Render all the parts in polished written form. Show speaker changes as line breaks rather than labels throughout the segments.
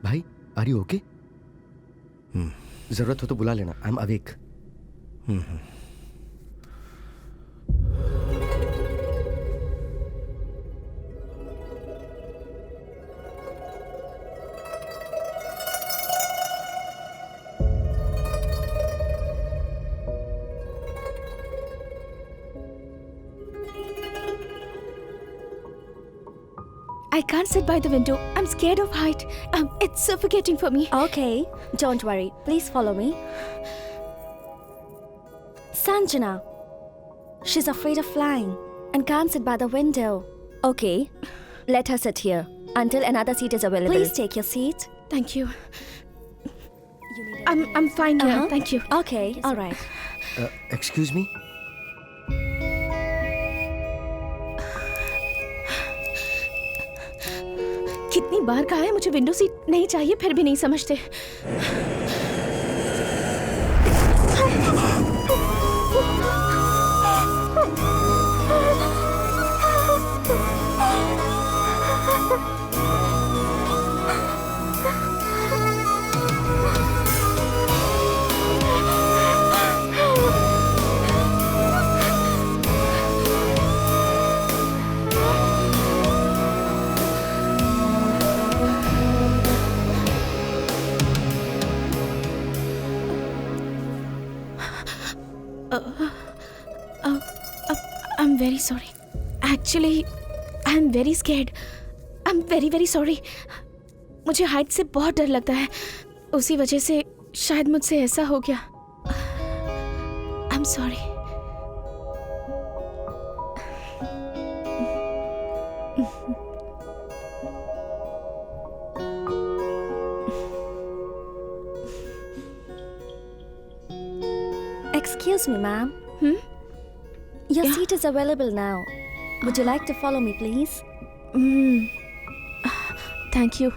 भाई are you okay? जरूरत हो तो बुला लेना, I am awake.
I can't sit by the window. I'm scared of height. It's suffocating for me.
Okay, don't worry. Please follow me. Sanjana. She's afraid of flying and can't sit by the window. Okay, let her sit here until another seat is available. Please take your seat.
Thank you.
You need
I'm fine here. Thank you.
Okay, all right.
Excuse me.
कितनी बार कहा है मुझे window seat नहीं चाहिए, फिर भी नहीं समझते। I'm very sorry. Actually, I'm very scared. I'm very very sorry. मुझे हाइट से बहुत डर लगता है, उसी वजह से शायद मुझसे ऐसा हो गया। I'm sorry.
Excuse me, ma'am. Your
Yeah.
seat is available now. Would you like to follow me, please?
Thank you.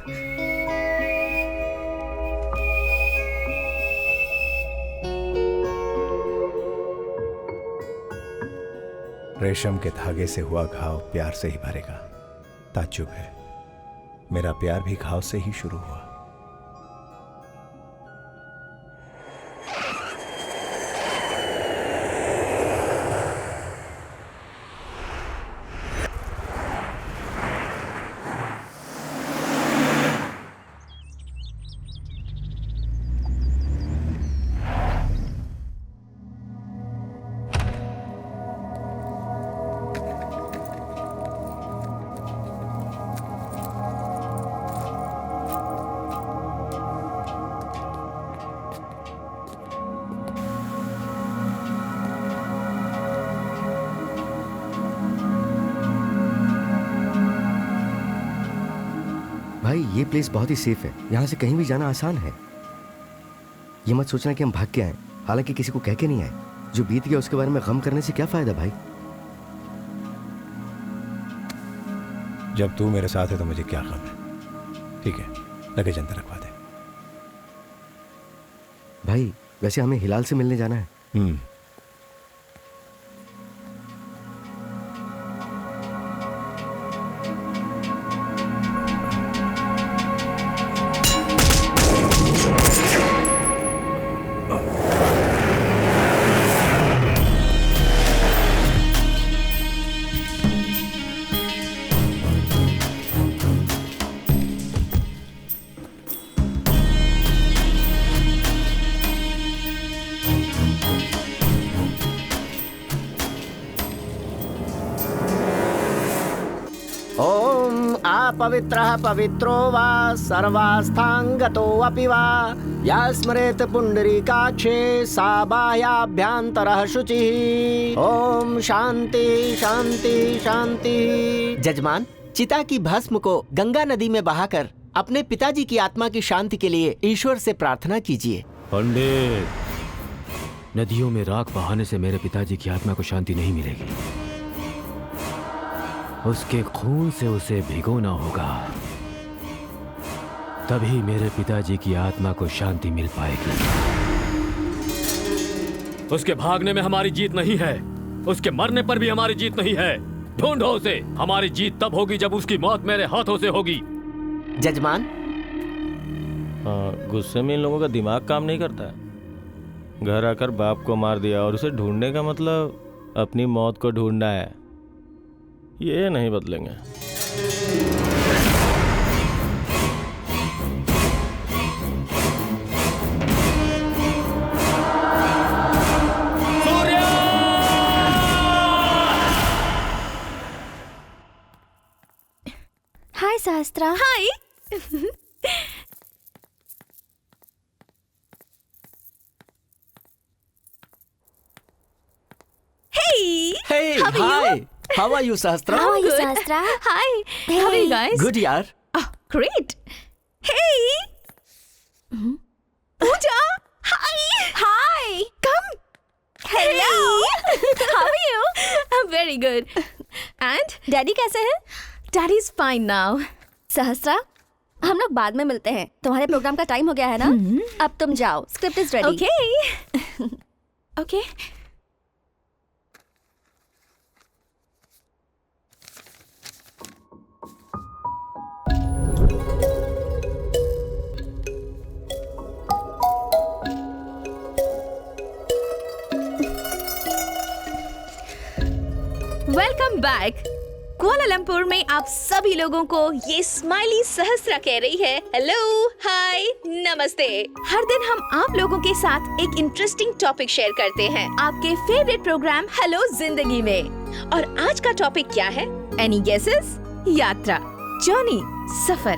रेशम के धागे से हुआ घाव प्यार से ही भरेगा। ताज्जुब है, मेरा प्यार भी घाव से ही शुरू हुआ।
भाई ये प्लेस बहुत ही सेफ है, यहाँ से कहीं भी जाना आसान है। ये मत सोचना कि हम भाग के आए, हालांकि किसी को कह के नहीं आए। जो बीत गया उसके बारे में गम करने से क्या फायदा भाई।
जब तू मेरे साथ है तो मुझे क्या गम है। ठीक है, लगेज अंदर रखवा दे।
भाई वैसे हमें हिलाल से मिलने जाना है।
पवित्रः पवित्रो वा सर्वास्थांगतोऽपि वा या स्मरेत पुंडरीकाक्षे सा बाह्याभ्यन्तरः शुचिः। ओम शांति शांति शांति। जजमान, चिता की भस्म को गंगा नदी में बहाकर अपने पिताजी की आत्मा की शांति के लिए ईश्वर से प्रार्थना कीजिए।
पंडित, नदियों में राख बहाने से मेरे पिताजी की आत्मा को शांति नहीं मिलेगी। उसके खून से उसे भिगोना होगा, तभी मेरे पिताजी की आत्मा को शांति मिल पाएगी। उसके भागने में हमारी जीत नहीं है, उसके मरने पर भी हमारी जीत नहीं है। ढूंढो उसे। हमारी जीत तब होगी जब उसकी मौत मेरे हाथों से होगी।
जजमान,
गुस्से में इन लोगों का दिमाग काम नहीं करता है। घर आकर बाप को मार दिया और उसे ढूंढने का मतलब अपनी मौत को ढूंढना है। ये नहीं बदलेंगे।
हाय सहस्त्रा।
हाय। Hey!
Hey,
How are you?
hi. How are you, Sahastra?
How are you,
Good.
सहस्त्रा?
Hi. How are you guys?
Good, yaar.
Oh, great. Hey! Pooja! Hi! Hi! Come! Hello! How are you? I'm very good. And?
Daddy कैसे हैं?
Daddy's fine now.
सहस्त्रा, हम लोग बाद में मिलते हैं। तुम्हारे programme का टाइम हो गया है ना? अब तुम जाओ, script is ready.
Okay. Okay. Welcome back. Kuala Lumpur में आप सभी लोगों को ये स्माइली सहस्त्रा कह रही है हेलो, हाय, नमस्ते। हर दिन हम आप लोगों के साथ एक इंटरेस्टिंग टॉपिक शेयर करते हैं आपके फेवरेट प्रोग्राम हेलो जिंदगी में। और आज का टॉपिक क्या है? Any guesses? यात्रा, जर्नी, सफर।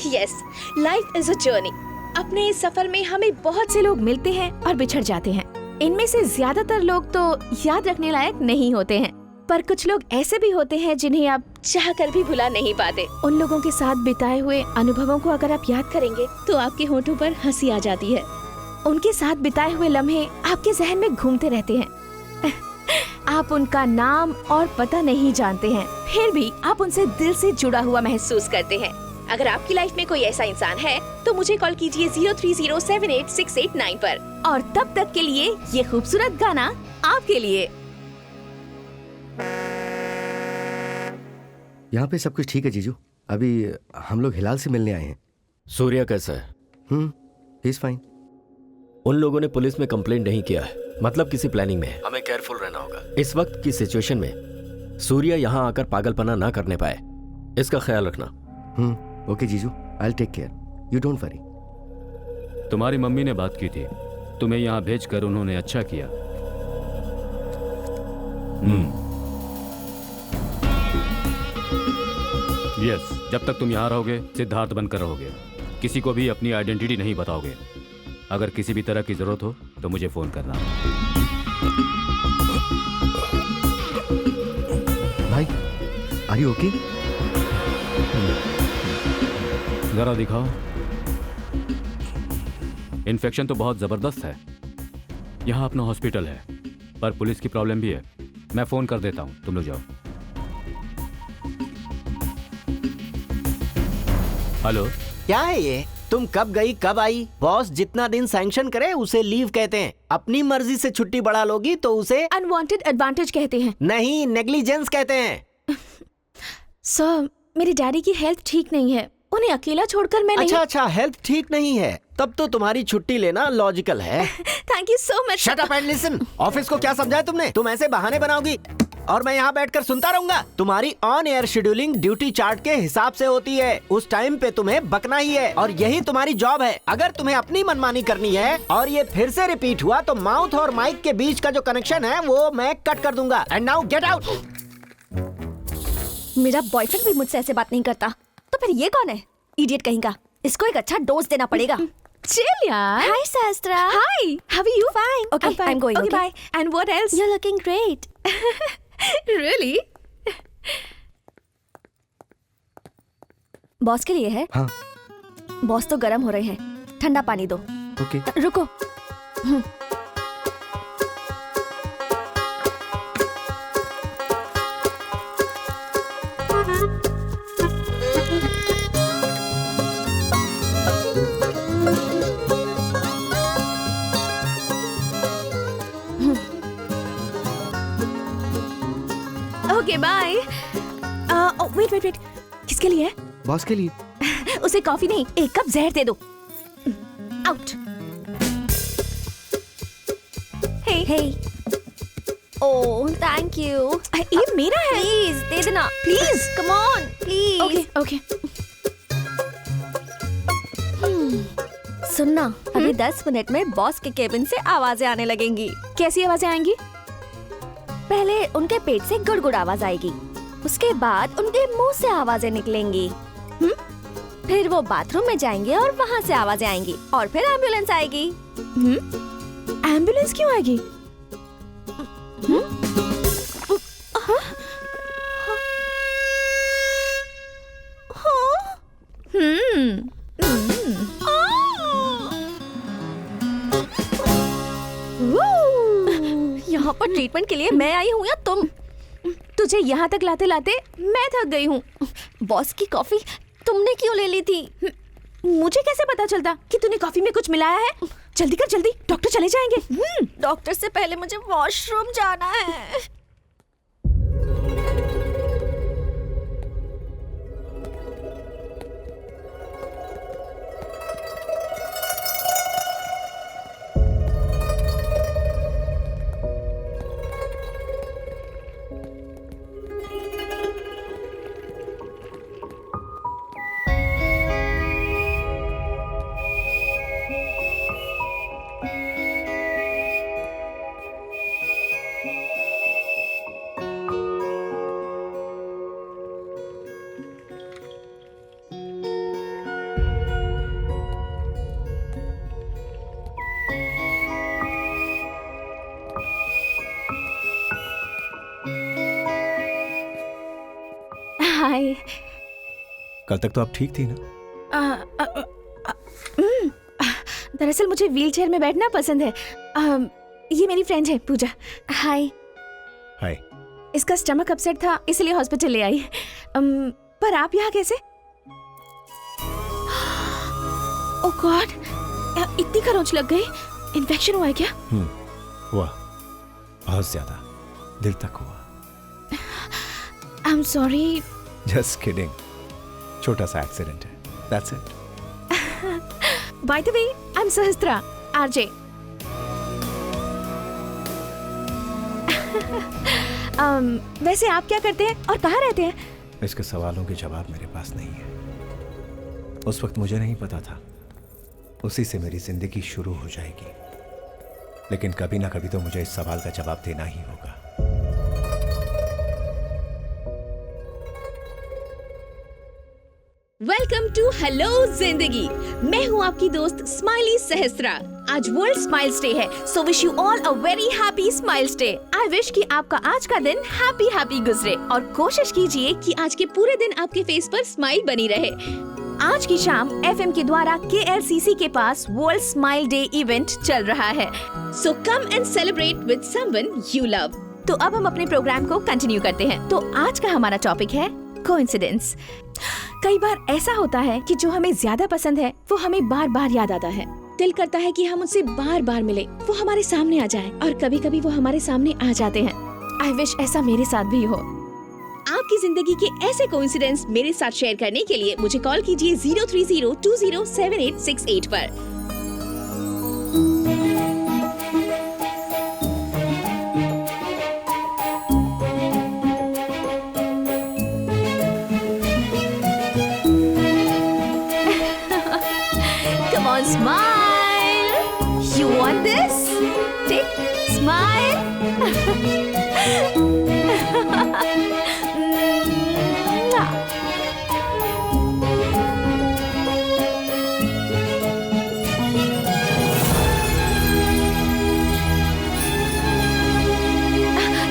Yes, life is a journey. अपने इस सफर में हमें बहुत से लोग मिलते हैं और बिछड़ जाते हैं। इनमें से ज्यादातर लोग तो याद रखने लायक नहीं होते हैं, पर कुछ लोग ऐसे भी होते हैं जिन्हें आप चाहकर भी भुला नहीं पाते। उन लोगों के साथ बिताए हुए अनुभवों को अगर आप याद करेंगे तो आपके होठों पर हंसी आ जाती है। उनके साथ बिताए हुए लम्हे आपके जहन में घूमते रहते हैं। आप उनका नाम और पता नहीं जानते हैं, फिर भी आप उनसे दिल से जुड़ा हुआ महसूस करते हैं। अगर आपकी लाइफ में कोई ऐसा इंसान है तो मुझे कॉल कीजिए 03078689 पर। और तब तक के लिए ये खूबसूरत गाना आपके लिए।
यहाँ पे सब कुछ ठीक है जीजू। अभी हम लोग हिलाल से मिलने आए हैं।
सूर्या कैसा है?
He is fine.
उन लोगों ने पुलिस में कंप्लेंट नहीं किया है, मतलब किसी प्लानिंग में है। हमें केयरफुल रहना होगा। इस वक्त की सिचुएशन में सूर्या यहाँ आकर पागलपना ना करने पाए, इसका ख्याल रखना।
ओके जीजू, I will take care, you don't worry.
तुम्हारी मम्मी ने बात की थी, तुम्हें यहाँ भेजकर उन्होंने अच्छा किया। यस, जब तक तुम यहाँ रहोगे सिद्धार्थ बनकर रहोगे, किसी को भी अपनी आइडेंटिटी नहीं बताओगे। अगर किसी भी तरह की जरूरत हो तो मुझे फोन करना।
भाई, आर यू ओके?
जरा दिखाओ। इन्फेक्शन तो बहुत जबरदस्त है। यहाँ अपना हॉस्पिटल है, पर पुलिस की प्रॉब्लम भी है। मैं फोन कर देता हूँ, तुम लोग जाओ। हेलो,
क्या है ये? तुम कब गई कब आई? बॉस जितना दिन सैंक्शन करे उसे लीव कहते हैं। अपनी मर्जी से छुट्टी बढ़ा लोगी तो उसे
अनवांटेड एडवांटेज कहते हैं।
नहीं, नेग्लिजेंस कहते हैं।
सर, मेरे डैडी की हेल्थ ठीक नहीं है, उन्हें अकेला छोड़कर मैं नहीं।
अच्छा, हेल्थ ठीक नहीं है, तब तो तुम्हारी छुट्टी लेना लॉजिकल है।
Thank you so much.
Shut up and listen. Office को क्या समझाया तुमने? तुम ऐसे बहाने बनाओगी और मैं यहाँ बैठकर सुनता रहूंगा? तुम्हारी on air scheduling duty chart के हिसाब से होती है। उस टाइम पे तुम्हें बकना ही है और यही तुम्हारी जॉब है। अगर तुम्हें अपनी मनमानी करनी है और ये फिर से रिपीट हुआ तो माउथ और माइक के बीच का जो कनेक्शन है वो मैं कट कर दूंगा। And now get out.
मेरा बॉयफ्रेंड भी मुझसे ऐसे बात नहीं करता, तो फिर ये कौन है? इडियट कहीं का। इसको एक अच्छा डोज देना पड़ेगा।
चिल यार।
Hi, Sastra.
Hi, how are you?
Fine. Okay,
I'm fine.
I'm going.
Okay,
Okay,
bye. And what else?
You're looking great.
Really?
Boss के लिए है?
हाँ,
बॉस तो गर्म हो रहे हैं, ठंडा पानी दो।
ओके।
रुको।
Okay, bye. Oh, wait. किसके लिए?
बॉस के लिए।
उसे कॉफी नहीं, एक कप जहर दे दो। Out.
Hey. Oh, thank you.
ये मेरा है।
Please, दे देना. Please, come on, please.
Okay okay.
सुनना, अभी 10 मिनट में बॉस के केबिन से आवाजें आने लगेंगी.
कैसी आवाजें आएंगी?
पहले उनके पेट से गुड़गुड़ आवाज आएगी. उसके बाद उनके मुंह से आवाजें निकलेंगी. फिर वो बाथरूम में जाएंगे और वहाँ से आवाजें आएंगी. और फिर एम्बुलेंस आएगी.
एम्बुलेंस क्यों आएगी?
यहाँ पर ट्रीटमेंट के लिए मैं आई हूँ या तुम?
तुझे यहाँ तक लाते लाते मैं थक गई हूँ।
बॉस की कॉफी तुमने क्यों ले ली थी?
मुझे कैसे पता चलता कि तूने कॉफी में कुछ मिलाया है? जल्दी कर जल्दी, डॉक्टर चले जाएंगे।
डॉक्टर से पहले मुझे वॉशरूम जाना है।
हाय।
कल तक तो आप ठीक थी ना?
दरअसल मुझे व्हीलचेयर में बैठना पसंद है। ये मेरी फ्रेंड है पूजा।
हाय।
हाय।
इसका स्टमक अपसेट था इसलिए हॉस्पिटल ले आई। पर आप यहाँ कैसे? ओह गॉड, इतनी खरोंच लग गई। इन्फेक्शन हुआ है क्या?
हुआ, बहुत ज्यादा, दिल तक हुआ।
I am sorry.
Just kidding, छोटा सा एक्सीडेंट है, that's it.
By the way, I am Sahastra, RJ. वैसे आप क्या करते हैं और कहाँ रहते हैं?
इसके सवालों के जवाब मेरे पास नहीं है। उस वक्त मुझे नहीं पता था उसी से मेरी जिंदगी शुरू हो जाएगी, लेकिन कभी ना कभी तो मुझे इस सवाल का जवाब देना ही होगा।
वेलकम टू हेलो जिंदगी। मैं हूँ आपकी दोस्त स्माइली सहस्त्रा। आज वर्ल्ड स्माइल्स डे है, so wish you all a very happy smiles day. I wish कि आपका आज का दिन हैप्पी हैप्पी गुजरे और कोशिश कीजिए कि आज के पूरे दिन आपके फेस पर स्माइल बनी रहे। आज की शाम FM के द्वारा KLCC के पास वर्ल्ड स्माइल डे इवेंट चल रहा है, so come and celebrate with someone you love. तो अब हम अपने प्रोग्राम को कंटिन्यू करते हैं। तो आज का हमारा टॉपिक है कोइंसिडेंस। कई बार ऐसा होता है कि जो हमें ज्यादा पसंद है वो हमें बार बार याद आता है। दिल करता है कि हम उनसे बार बार मिले, वो हमारे सामने आ जाए, और कभी कभी वो हमारे सामने आ जाते हैं। आई विश ऐसा मेरे साथ भी हो। आपकी जिंदगी के ऐसे कोइंसिडेंस मेरे साथ शेयर करने के लिए मुझे कॉल कीजिए 030207868 पर। Come on, smile. You want this? Take, smile.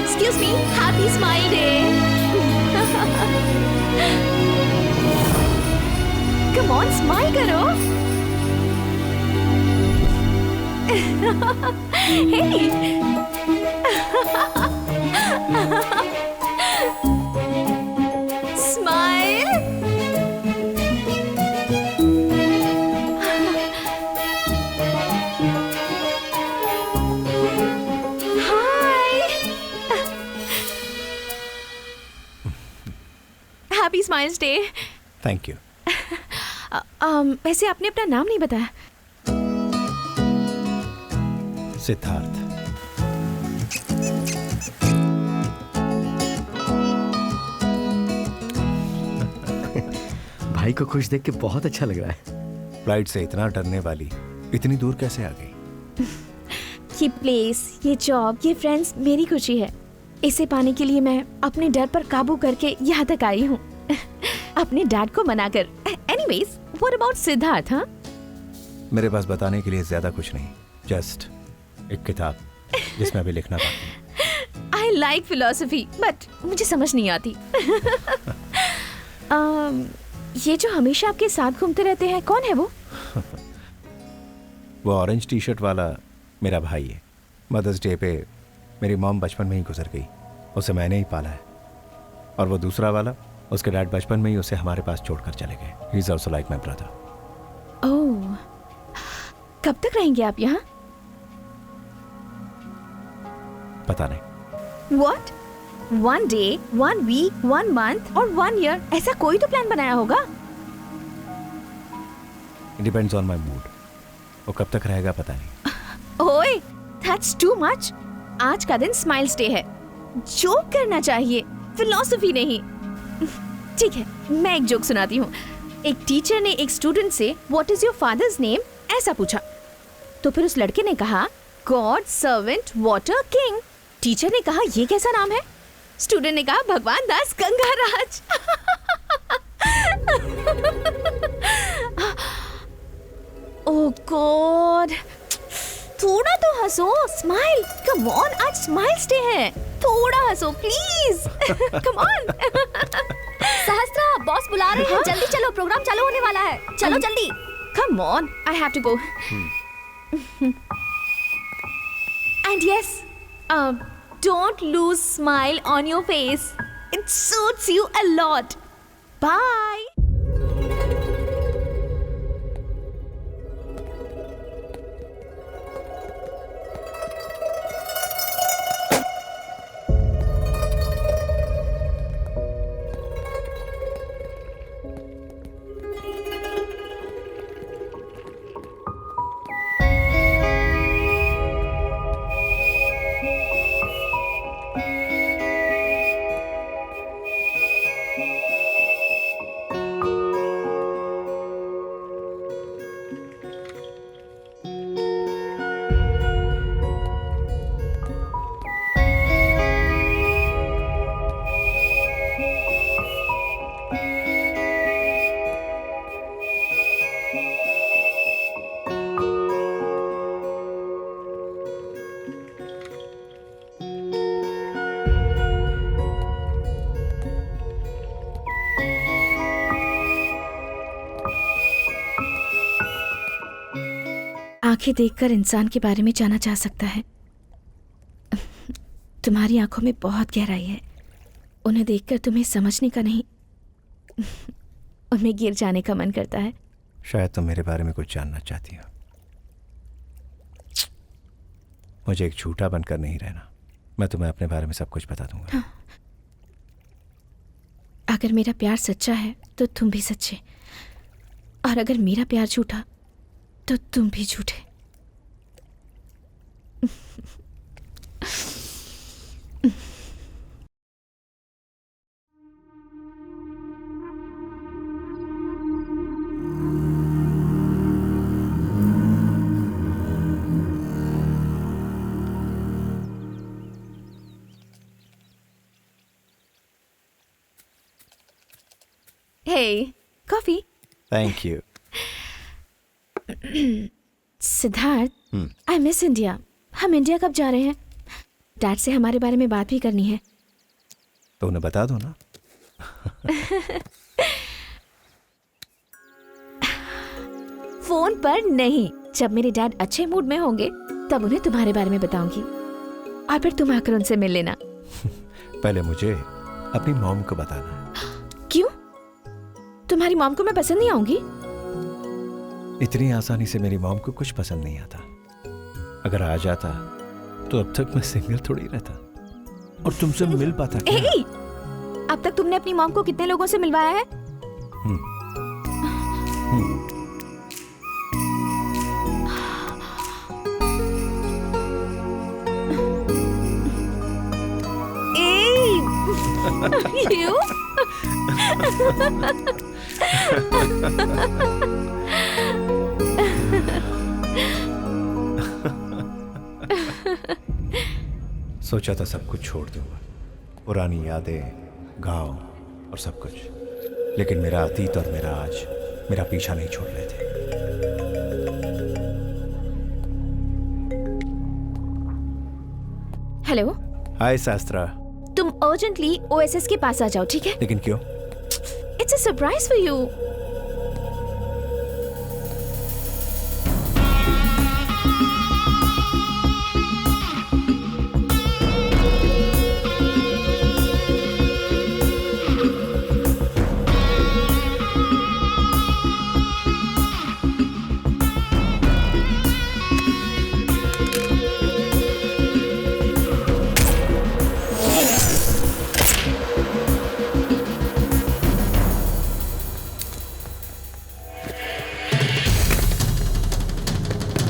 Excuse me, happy smile day. Come on, smile करो. Hey. Smile. Hi. Happy Smiles Day.
Thank you.
वैसे आपने अपना नाम नहीं बताया।
सिद्धार्थ।
भाई को खुश देख के बहुत अच्छा लग रहा है।
फ्लाइट से इतना डरने वाली इतनी दूर कैसे आ गई?
ये प्लेस, ये जॉब, ये फ्रेंड्स मेरी खुशी है। इसे पाने के लिए मैं अपने डर पर काबू करके यहाँ तक आई हूँ, अपने डैड को मनाकर। Anyways, what about Siddharth? हाँ,
मेरे पास बताने के लिए ज्यादा कुछ नहीं, जस्ट एक किताब जिसमें अभी लिखना बाकी है।
आई लाइक फिलोसफी बट मुझे समझ नहीं आती। ये जो हमेशा आपके साथ घूमते रहते हैं, कौन है वो?
वो ऑरेंज टी शर्ट वाला मेरा भाई है। मदर्स डे पे मेरी मॉम बचपन में ही गुजर गई, उसे मैंने ही पाला है। और वो दूसरा वाला, उसके डैड बचपन में ही उसे हमारे पास छोड़कर चले गए। He is also like my brother.
Oh, कब तक रहेंगे आप यहाँ?
पता नहीं।
What? 1 day, 1 week, 1 month और 1 year? ऐसा कोई तो प्लान बनाया होगा।
It depends on my mood. वो कब तक रहेगा पता नहीं।
ओए, that's too much. आज का दिन स्माइल्स डे है, जोक करना चाहिए, फिलोसफी नहीं। ठीक है, मैं एक जोक सुनाती हूँ। एक टीचर ने एक स्टूडेंट से what is your father's name ऐसा पूछा, तो फिर उस लड़के ने कहा God servant water king. Teacher ने कहा ये कैसा नाम है? स्टूडेंट ने कहा भगवान दास गंगाराज। ओह गॉड, थोड़ा तो हंसो, स्माइल, कम ऑन, आज स्माइल्स डे है, थोड़ा हंसो प्लीज, कम ऑन।
सहस्त्रा, बॉस बुला रहे हैं, जल्दी चलो, प्रोग्राम चालू होने वाला है, चलो जल्दी।
Come on, I have to go. And yes, don't lose smile on your face. It suits you a lot. Bye. आंखें देखकर इंसान के बारे में जाना जा सकता है। तुम्हारी आंखों में बहुत गहराई है, उन्हें देखकर तुम्हें समझने का नहीं, उनमें गिर जाने का मन करता है।
शायद तुम मेरे बारे में कुछ जानना चाहती हो। मुझे एक झूठा बनकर नहीं रहना, मैं तुम्हें अपने बारे में सब कुछ बता दूंगा।
हाँ। अगर मेरा प्यार सच्चा है तो तुम भी सच्चे, और अगर मेरा प्यार झूठा तो तुम भी झूठे। Hey, coffee.
Thank you.
Siddharth, I miss India. हम इंडिया कब जा रहे हैं? डैड से हमारे बारे में बात भी करनी है।
तो उन्हें बता दो ना।
फोन पर नहीं, जब मेरे डैड अच्छे मूड में होंगे तब उन्हें तुम्हारे बारे में बताऊंगी, और फिर तुम आकर उनसे मिल लेना।
पहले मुझे अपनी मॉम को बताना है।
क्यों? तुम्हारी मॉम को मैं पसंद नहीं आऊंगी?
इतनी आसानी से मेरी मॉम को कुछ पसंद नहीं आता। अगर आ जाता तो अब तक मैं सिंगल थोड़ी रहता और तुमसे मिल पाता क्या?
ए, अब तक तुमने अपनी मॉम को कितने लोगों से मिलवाया है?
You?
सोचा था सब कुछ छोड़ दूंगा, पुरानी यादें, गांव और सब कुछ, लेकिन मेरा अतीत और मेरा आज मेरा पीछा नहीं छोड़ रहे थे।
हेलो,
हाय शास्त्रा।
तुम अर्जेंटली ओएसएस के पास आ जाओ, ठीक है?
लेकिन क्यों?
It's a surprise for you.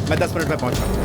मैं 10 मिनट में पहुंच रहा हूं।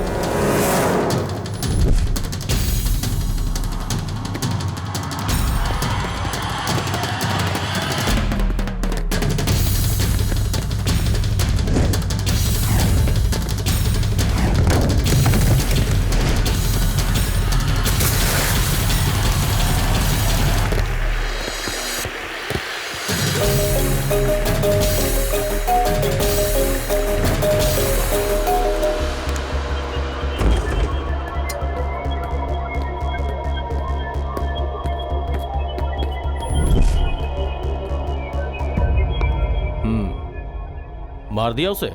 मार दिया उसे?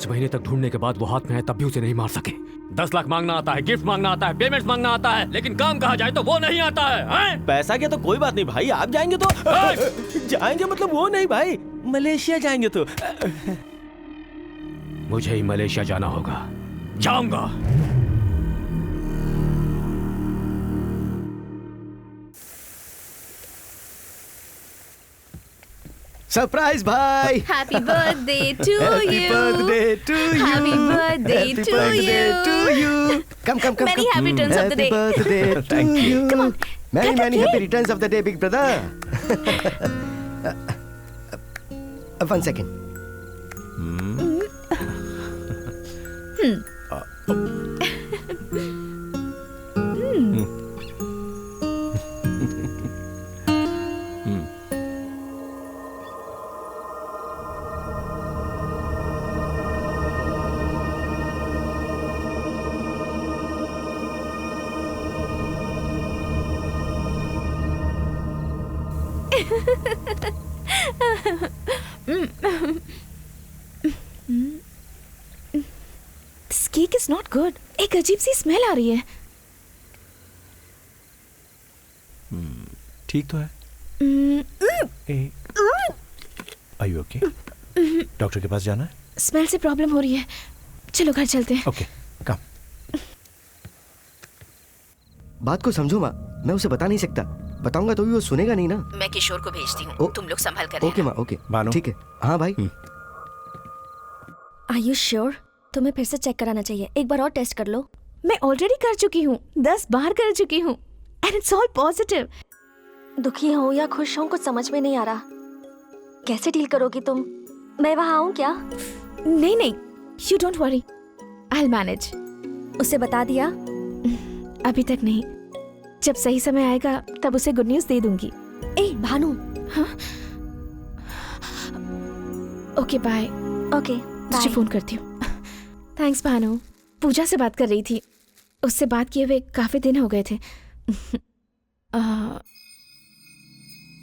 महीने तक ढूंढने के बाद वो हाथ में है, तब भी उसे नहीं मार सके। 10 लाख मांगना आता है, गिफ्ट मांगना आता है, पेमेंट्स मांगना आता है, लेकिन काम कहा जाए तो वो नहीं आता है।
पैसा क्या तो कोई बात नहीं भाई, आप जाएंगे तो जाएंगे मतलब वो नहीं भाई, मलेशिया जाएंगे तो
मुझे ही मलेशिया जाना होगा, जाऊंगा।
सरप्राइज भाई।
Happy birthday to
Happy
you.
birthday to you.
Happy birthday
Happy
to
birthday
you.
to you. Come.
Many happy returns of the day.
Happy birthday to
Thank you.
you.
Come on.
Many
Cut the
happy
cake.
returns of the day, big brother. One second.
This cake is not good. एक अजीब सी smell आ रही है।
ठीक तो है। Are you okay? Doctor के पास जाना है?
स्मेल से प्रॉब्लम हो रही है, चलो घर चलते हैं।
ओके, कम।
बात को समझो माँ, मैं उसे बता नहीं सकता। बताऊंगा तो भी वो सुनेगा नहीं ना।
मैं किशोर को भेजती
ओ-
हूँ, तुम लोग संभाल कर
ओके माँ, ओके
भानु।
ठीक है। हाँ भाई।
Are you sure? तुम्हें फिर से चेक कराना चाहिए, एक बार और टेस्ट कर लो।
मैं ऑलरेडी कर चुकी हूँ, 10 बार कर चुकी हूँ, एंड इट्स ऑल पॉजिटिव।
दुखी हो या खुश हो कुछ समझ में नहीं आ रहा। कैसे डील करोगी तुम? मैं वहाँ आऊँ क्या?
नहीं नहीं, you don't worry, I will manage.
उसे बता दिया?
अभी तक नहीं, जब सही समय आएगा तब उसे गुड न्यूज दे दूंगी।
ए भानु।
Okay bye.
ओके
तुझे
बाय।
फोन करती हूँ। थैंक्स भानु। पूजा से बात कर रही थी, उससे बात किए हुए काफी दिन हो गए थे।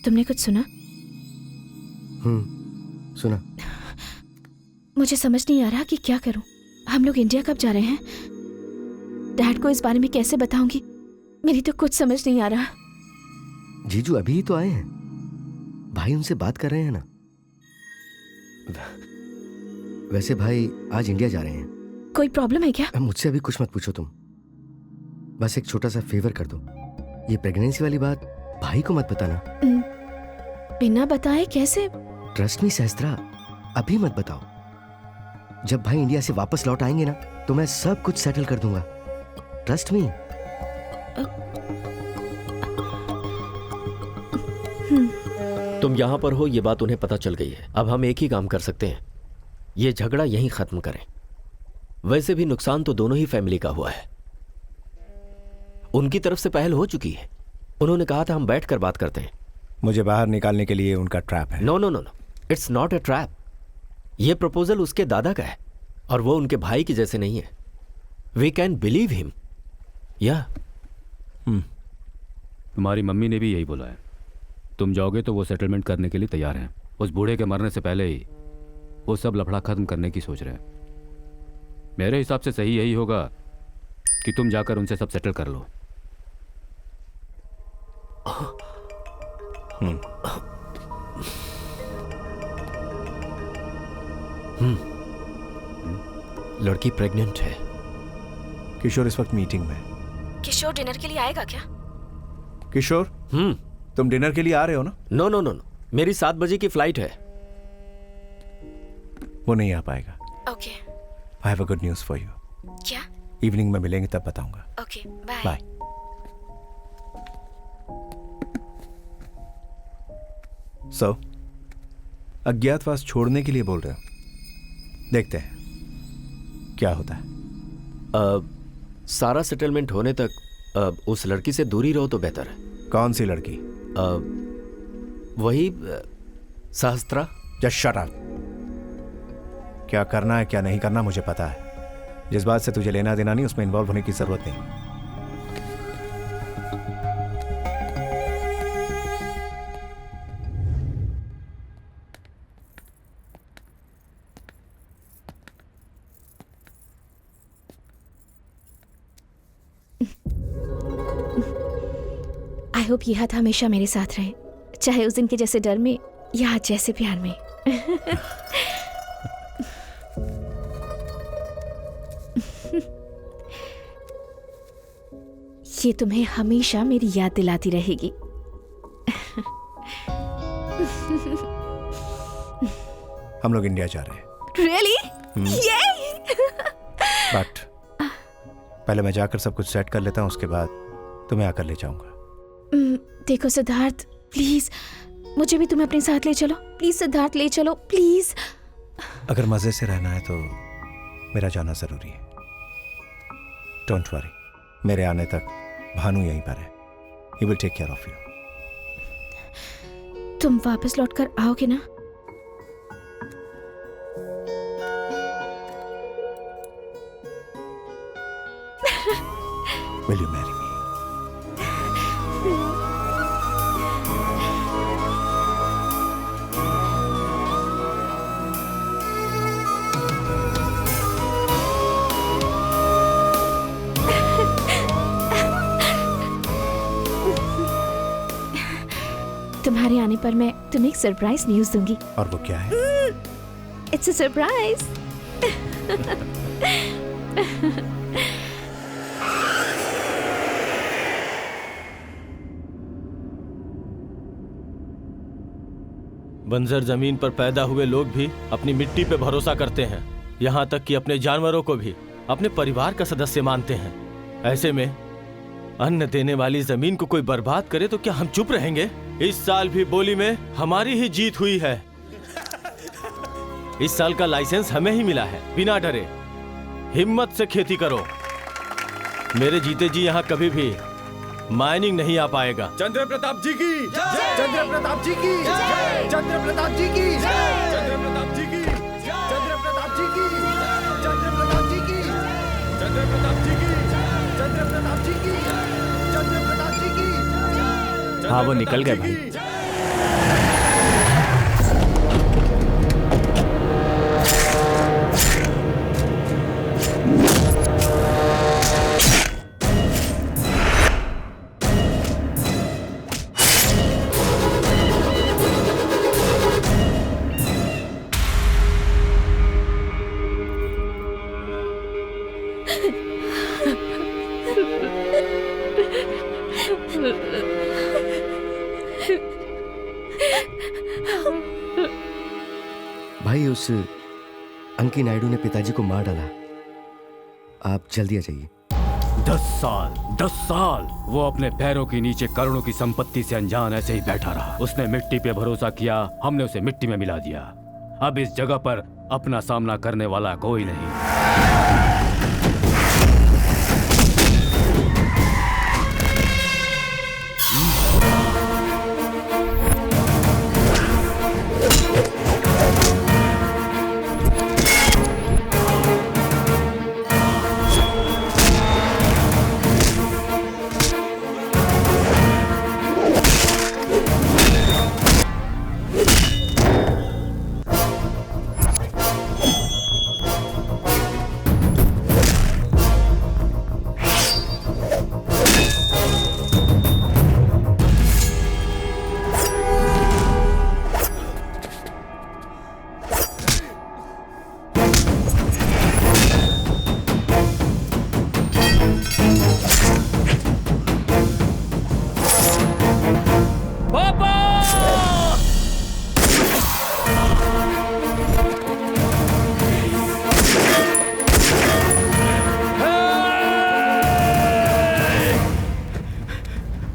तुमने कुछ सुना?
सुना।
मुझे समझ नहीं आ रहा कि क्या करूं। हम लोग इंडिया कब जा रहे हैं? डैड को इस बारे में कैसे बताऊंगी? मेरी तो कुछ समझ नहीं आ रहा।
जीजू अभी ही तो आए हैं, भाई उनसे बात कर रहे हैं ना। वैसे भाई आज इंडिया जा रहे हैं।
कोई प्रॉब्लम है क्या?
मुझसे अभी कुछ मत पूछो तुम, बस एक छोटा सा फेवर कर दो। ये प्रेगनेंसी वाली बात भाई को मत बताना।
बिना बताए कैसे?
ट्रस्ट मी सहस्त्रा, अभी मत बताओ। जब भाई इंडिया से वापस लौट आएंगे ना तो मैं सब कुछ सेटल कर दूंगा। Trust me.
तुम यहाँ पर हो ये बात उन्हें पता चल गई है। अब हम एक ही काम कर सकते हैं, ये झगड़ा यहीं खत्म करें। वैसे भी नुकसान तो दोनों ही फैमिली का हुआ है। उनकी तरफ से पहल हो चुकी है, उन्होंने कहा था हम बैठकर बात करते हैं।
मुझे बाहर निकालने के लिए उनका ट्रैप है।
No no no no, it's not a trap. ये प्रपोजल उसके दादा का है और वो उनके भाई की जैसे नहीं है। We can believe him. या
तुम्हारी मम्मी ने भी यही बोला है। तुम जाओगे तो वो सेटलमेंट करने के लिए तैयार हैं। उस बूढ़े के मरने से पहले ही वो सब लफड़ा खत्म करने की सोच रहे हैं। मेरे हिसाब से सही यही होगा कि तुम जाकर उनसे सब सेटल कर लो।
लड़की प्रेग्नेंट है।
किशोर इस वक्त मीटिंग में है।
किशोर डिनर के लिए आएगा क्या?
किशोर, तुम डिनर के लिए आ रहे हो ना?
नो नो नो नो, मेरी 7 बजे की फ्लाइट है।
वो नहीं आ पाएगा।
Okay.
I have a good news for you.
क्या?
इवनिंग में मिलेंगे तब बताऊंगा।
Okay bye.
बाय। सो अज्ञातवास छोड़ने के लिए बोल रहे हो, देखते हैं क्या होता है।
सारा सेटलमेंट होने तक उस लड़की से दूरी रहो तो बेहतर है।
कौन सी लड़की?
वही सहस्त्रा।
Just shut up. क्या करना है क्या नहीं करना मुझे पता है। जिस बात से तुझे लेना देना नहीं उसमें इन्वॉल्व होने की जरूरत नहीं।
आई होप ये हाथ हमेशा मेरे साथ रहे, चाहे उस दिन के जैसे डर में या आज जैसे प्यार में। ये तुम्हें हमेशा मेरी याद दिलाती रहेगी।
हम लोग इंडिया जा रहे हैं।
Really? Yay!
बट पहले मैं जाकर सब कुछ सेट कर लेता हूँ, उसके बाद तुम्हें आकर ले जाऊंगा।
देखो सिद्धार्थ, प्लीज मुझे भी तुम्हें अपने साथ ले चलो। प्लीज सिद्धार्थ, ले चलो प्लीज।
अगर मजे से रहना है तो मेरा जाना जरूरी है। डोंट वरी, मेरे आने तक भानु यहीं पर है। He will take care of you.
तुम वापस लौटकर आओगे ना?
Will you marry me?
तुम्हारे आने पर मैं तुम्हें एक सरप्राइज न्यूज दूंगी।
और वो क्या है?
It's a surprise.
बंजर जमीन पर पैदा हुए लोग भी अपनी मिट्टी पे भरोसा करते हैं, यहाँ तक कि अपने जानवरों को भी अपने परिवार का सदस्य मानते हैं। ऐसे में अन्न देने वाली जमीन को कोई बर्बाद करे तो क्या हम चुप रहेंगे? इस साल भी बोली में हमारी ही जीत हुई है। इस साल का लाइसेंस हमें ही मिला है। बिना डरे हिम्मत से खेती करो। मेरे जीते जी यहाँ कभी भी माइनिंग नहीं आ पाएगा।
चंद्र प्रताप जी की जय, चंद्र प्रताप जी की जय, चंद्र प्रताप जी की जय, चंद्र प्रताप जी की, चंद्र प्रताप जी की, चंद्र प्रताप जी की, चंद्र प्रताप जी की, चंद्र प्रताप जी की, चंद्र प्रताप जी की।
हाँ, वो निकल गए भाई।
भाई उस अंकी नायडू ने पिताजी को मार डाला। आप जल्दी आ जाइए।
10 साल वो अपने पैरों के नीचे करोड़ों की संपत्ति से अनजान ऐसे ही बैठा रहा। उसने मिट्टी पे भरोसा किया, हमने उसे मिट्टी में मिला दिया। अब इस जगह पर अपना सामना करने वाला कोई नहीं।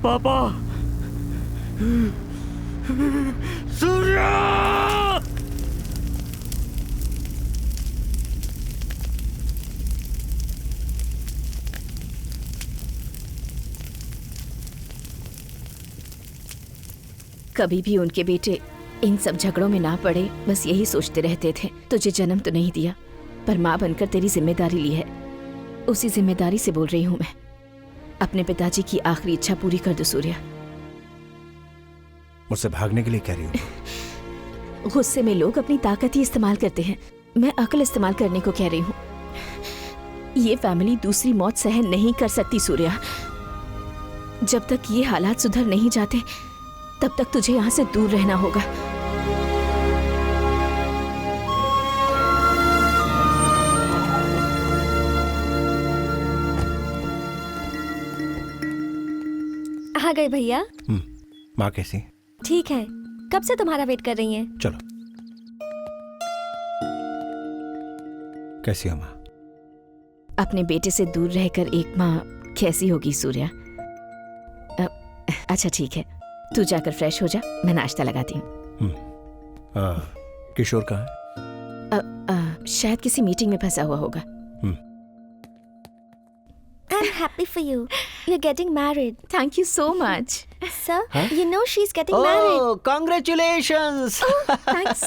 पापा, सूर्या!
कभी भी उनके बेटे इन सब झगड़ों में ना पड़े, बस यही सोचते रहते थे। तुझे जन्म तो नहीं दिया, पर माँ बनकर तेरी जिम्मेदारी ली है। उसी जिम्मेदारी से बोल रही हूँ मैं। अपने पिताजी की आखिरी इच्छा पूरी कर दो सूर्या।
मुझसे भागने के लिए कह रही हूँ?
गुस्से में लोग अपनी ताकत ही इस्तेमाल करते हैं, मैं अक्ल इस्तेमाल करने को कह रही हूँ। ये फैमिली दूसरी मौत सहन नहीं कर सकती सूर्या। जब तक ये हालात सुधर नहीं जाते, तब तक तुझे यहाँ से दूर रहना होगा।
आ गए भैया।
माँ कैसी?
ठीक है, कब से तुम्हारा वेट कर रही हैं।
चलो। कैसी हो माँ?
अपने बेटे से दूर रहकर एक माँ कैसी होगी सूर्या। अच्छा ठीक है, तू जाकर फ्रेश हो जा, मैं नाश्ता लगाती हूँ।
किशोर कहाँ है?
शायद किसी मीटिंग में फंसा हुआ होगा।
I'm happy for you. You're getting married.
Thank you so much.
Sir, you know she's getting married.
Oh, congratulations!
Thanks.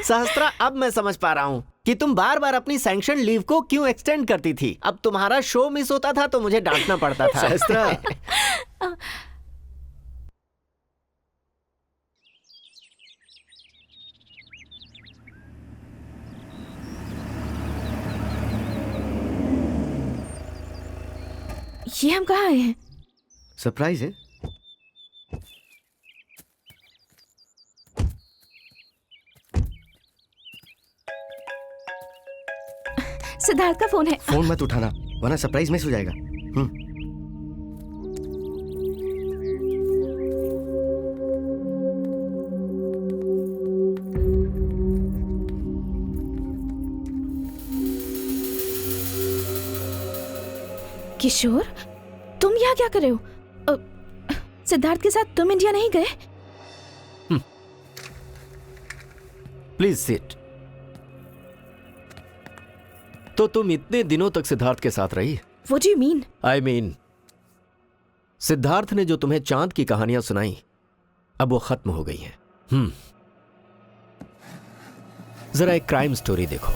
सहस्त्रा, अब मैं समझ पा रहा हूँ कि तुम बार बार अपनी सैंक्शन लीव को क्यों एक्सटेंड करती थी। अब तुम्हारा शो मिस होता था तो मुझे डांटना पड़ता था।
सहस्त्रा,
ये हम कहाँ आए हैं?
सरप्राइज है।
सिद्धार्थ का फोन है।
फोन मत उठाना वरना सरप्राइज मिस हो जाएगा।
किशोर, तुम यहाँ क्या कर रहे हो? सिद्धार्थ के साथ तुम इंडिया नहीं गए?
Please sit. तो तुम इतने दिनों तक सिद्धार्थ के साथ रही?
What do you mean?
I mean Siddharth ने जो तुम्हें चांद की कहानियां सुनाई अब वो खत्म हो गई हैं। जरा एक क्राइम स्टोरी देखो।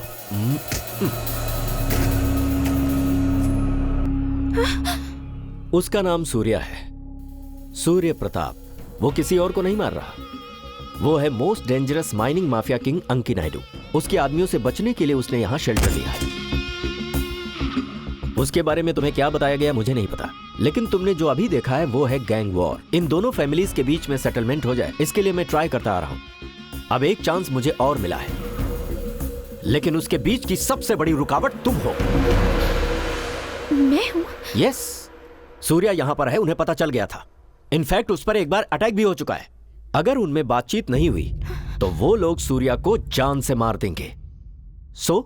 उसका नाम सूर्या है, सूर्य प्रताप। वो किसी और को नहीं मार रहा, वो है most dangerous mining mafia king अंकी नायडू। उसके आदमियों से बचने के लिए उसने यहां शेल्टर लिया है। उसके बारे में तुम्हें क्या बताया गया मुझे नहीं पता, लेकिन तुमने जो अभी देखा है वो है गैंग वॉर। इन दोनों फैमिलीज के बीच में सेटलमेंट हो जाए इसके लिए मैं ट्राई करता आ रहा हूं। अब एक चांस मुझे और मिला है, लेकिन उसके बीच की सबसे बड़ी रुकावट तुम हो।
मैं हूं?
यस, सूर्या यहां पर है, उन्हें पता चल गया था। इनफैक्ट उस पर एक बार अटैक भी हो चुका है। अगर उनमें बातचीत नहीं हुई तो वो लोग सूर्या को जान से मार देंगे। सो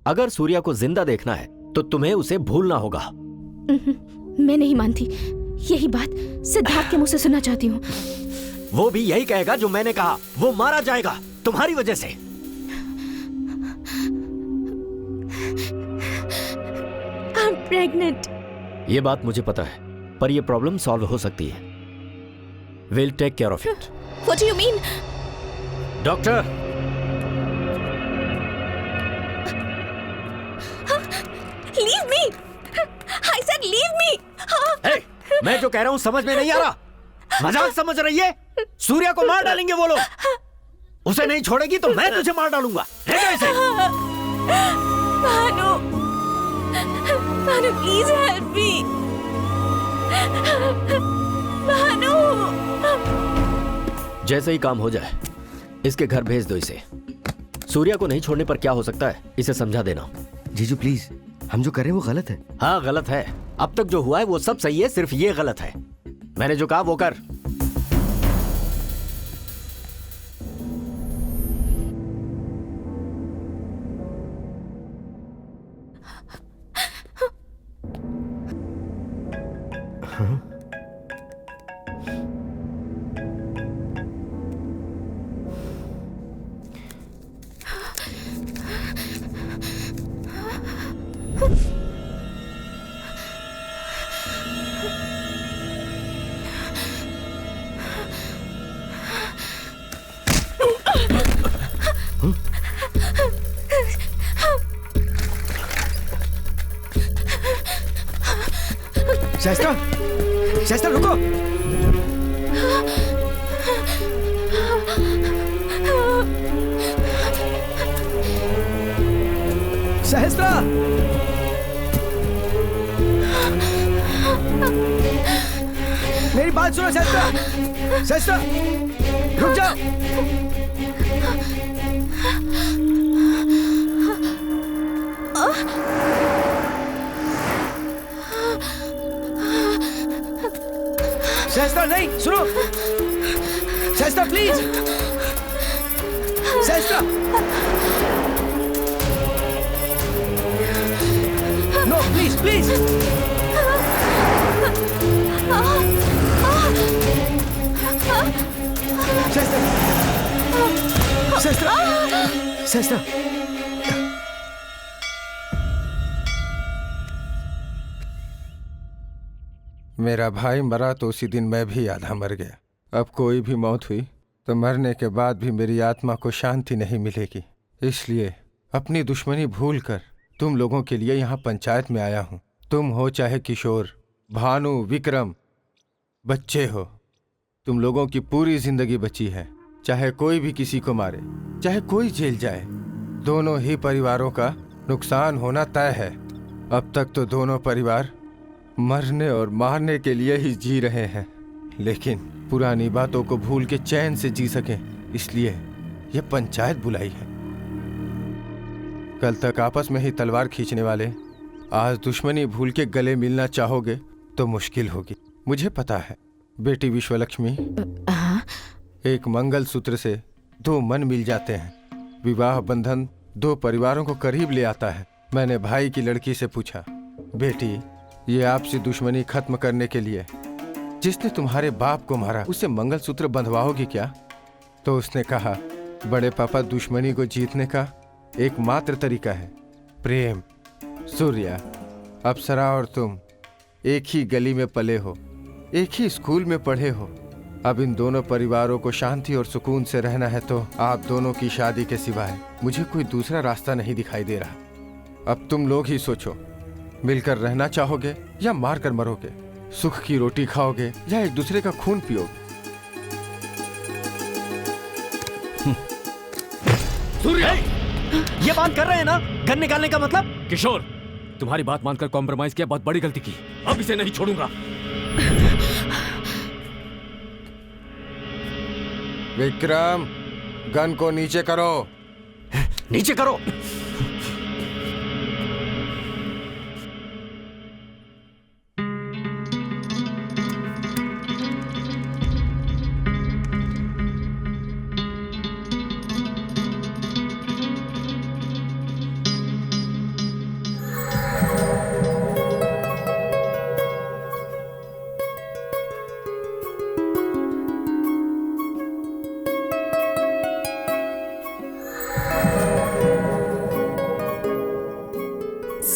अगर सूर्या को जिंदा देखना है तो तुम्हें उसे भूलना होगा।
मैं नहीं मानती। यही बात सिद्धार्थ के मुंह से सुनना चाहती हूँ।
वो भी यही कहेगा जो मैंने कहा। वो मारा जाएगा तुम्हारी वजह से।
I'm pregnant.
ये बात मुझे पता है, पर ये प्रॉब्लम सॉल्व हो सकती है। We'll take care of it.
What do you mean?
Doctor,
Leave me. I said leave me.
hey, मैं जो कह रहा हूं समझ में नहीं आ रहा? मजाक समझ रही है? सूर्या को मार डालेंगे वो लोग। उसे नहीं छोड़ेगी तो मैं तुझे मार डालूंगा।
Bhanu, Bhanu please help me. Bhanu.
जैसे ही काम हो जाए इसके घर भेज दो इसे। सूर्या को नहीं छोड़ने पर क्या हो सकता है इसे समझा देना।
जीजू प्लीज, हम जो कर रहे हैं वो गलत है।
हाँ गलत है। अब तक जो हुआ है वो सब सही है, सिर्फ ये गलत है। मैंने जो कहा वो कर।
शाइस्ता, शाइस्ता रुको। शाइस्ता, मेरी बात सुनो शाइस्ता। शाइस्ता रुक जाओ। शाइस्ता नहीं, सुनो। Shaista please. Shaista no please please. Shaista, Shaista, Shaista.
मेरा भाई मरा तो उसी दिन मैं भी आधा मर गया। अब कोई भी मौत हुई तो मरने के बाद भी मेरी आत्मा को शांति नहीं मिलेगी। इसलिए अपनी दुश्मनी भूलकर तुम लोगों के लिए यहाँ पंचायत में आया हूँ। तुम हो चाहे किशोर, भानु, विक्रम, बच्चे हो, तुम लोगों की पूरी जिंदगी बची है। चाहे कोई भी किसी को मारे, चाहे कोई जेल जाए, दोनों ही परिवारों का नुकसान होना तय है। अब तक तो दोनों परिवार मरने और मारने के लिए ही जी रहे हैं, लेकिन पुरानी बातों को भूल के चैन से जी सकें, इसलिए यह पंचायत बुलाई है। कल तक आपस में ही तलवार खींचने वाले आज दुश्मनी भूल के गले मिलना चाहोगे तो मुश्किल होगी। मुझे पता है बेटी विश्वलक्ष्मी, एक मंगल सूत्र से दो मन मिल जाते हैं। विवाह बंधन दो परिवारों को करीब ले आता है। मैंने भाई की लड़की से पूछा, बेटी ये आपसी दुश्मनी खत्म करने के लिए जिसने तुम्हारे बाप को मारा उसे मंगलसूत्र बंधवाओगी क्या? तो उसने कहा, बड़े पापा दुश्मनी को जीतने का एकमात्र तरीका है प्रेम। सूर्या, अप्सरा और तुम एक ही गली में पले हो, एक ही स्कूल में पढ़े हो। अब इन दोनों परिवारों को शांति और सुकून से रहना है तो आप दोनों की शादी के सिवाय मुझे कोई दूसरा रास्ता नहीं दिखाई दे रहा। अब तुम लोग ही सोचो, मिलकर रहना चाहोगे या मार कर मरोगे? सुख की रोटी खाओगे या एक दूसरे का खून पियोगे?
सूर्य, ये बात कर रहे हैं ना गन निकालने का मतलब?
किशोर, तुम्हारी बात मानकर कॉम्प्रोमाइज किया, बहुत बड़ी गलती की। अब इसे नहीं छोड़ूंगा।
विक्रम, गन को नीचे करो।
नीचे करो।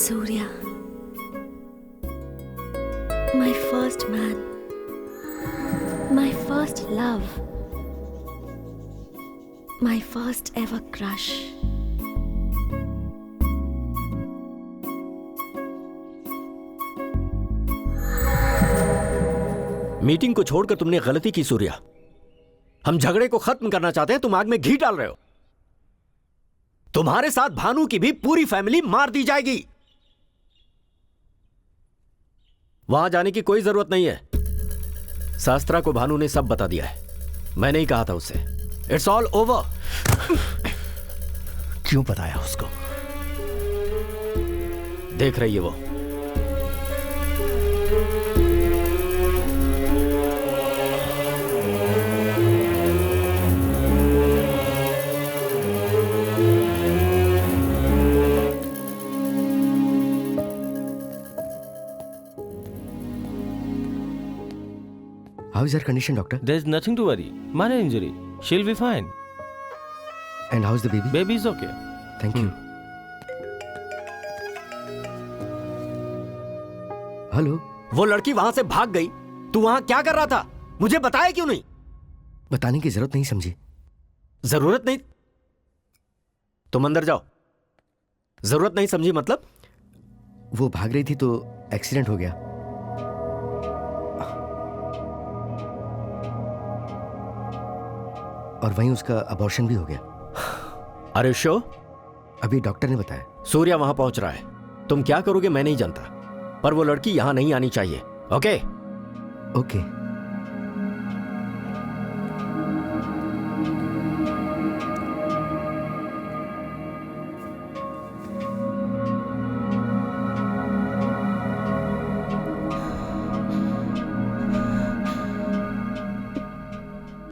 Surya, my first man, my first love, my first ever crush.
Meeting को छोड़कर तुमने गलती की सूर्या। हम झगड़े को खत्म करना चाहते हैं, तुम आग में घी डाल रहे हो। तुम्हारे साथ भानु की भी पूरी फैमिली मार दी जाएगी। वहां जाने की कोई जरूरत नहीं है। शास्त्रा को भानु ने सब बता दिया है। मैंने ही कहा था उससे। It's all over.
क्यों बताया उसको?
देख रही है वो।
How is her condition, doctor?
There's nothing to worry. Minor injury. She'll be fine.
And how's the baby?
Baby is okay.
Thank you. Hello.
वो लड़की वहां से भाग गई, तू वहां क्या कर रहा था? मुझे बताया क्यों नहीं?
बताने की जरूरत नहीं समझी।
जरूरत नहीं? तुम अंदर जाओ। जरूरत नहीं समझी मतलब?
वो भाग रही थी तो एक्सीडेंट हो गया। और वहीं उसका अबॉर्शन भी हो गया।
अरे शो,
अभी डॉक्टर ने बताया।
सूर्या वहां पहुंच रहा है। तुम क्या करोगे मैं नहीं जानता, पर वो लड़की यहां नहीं आनी चाहिए। ओके?
ओके।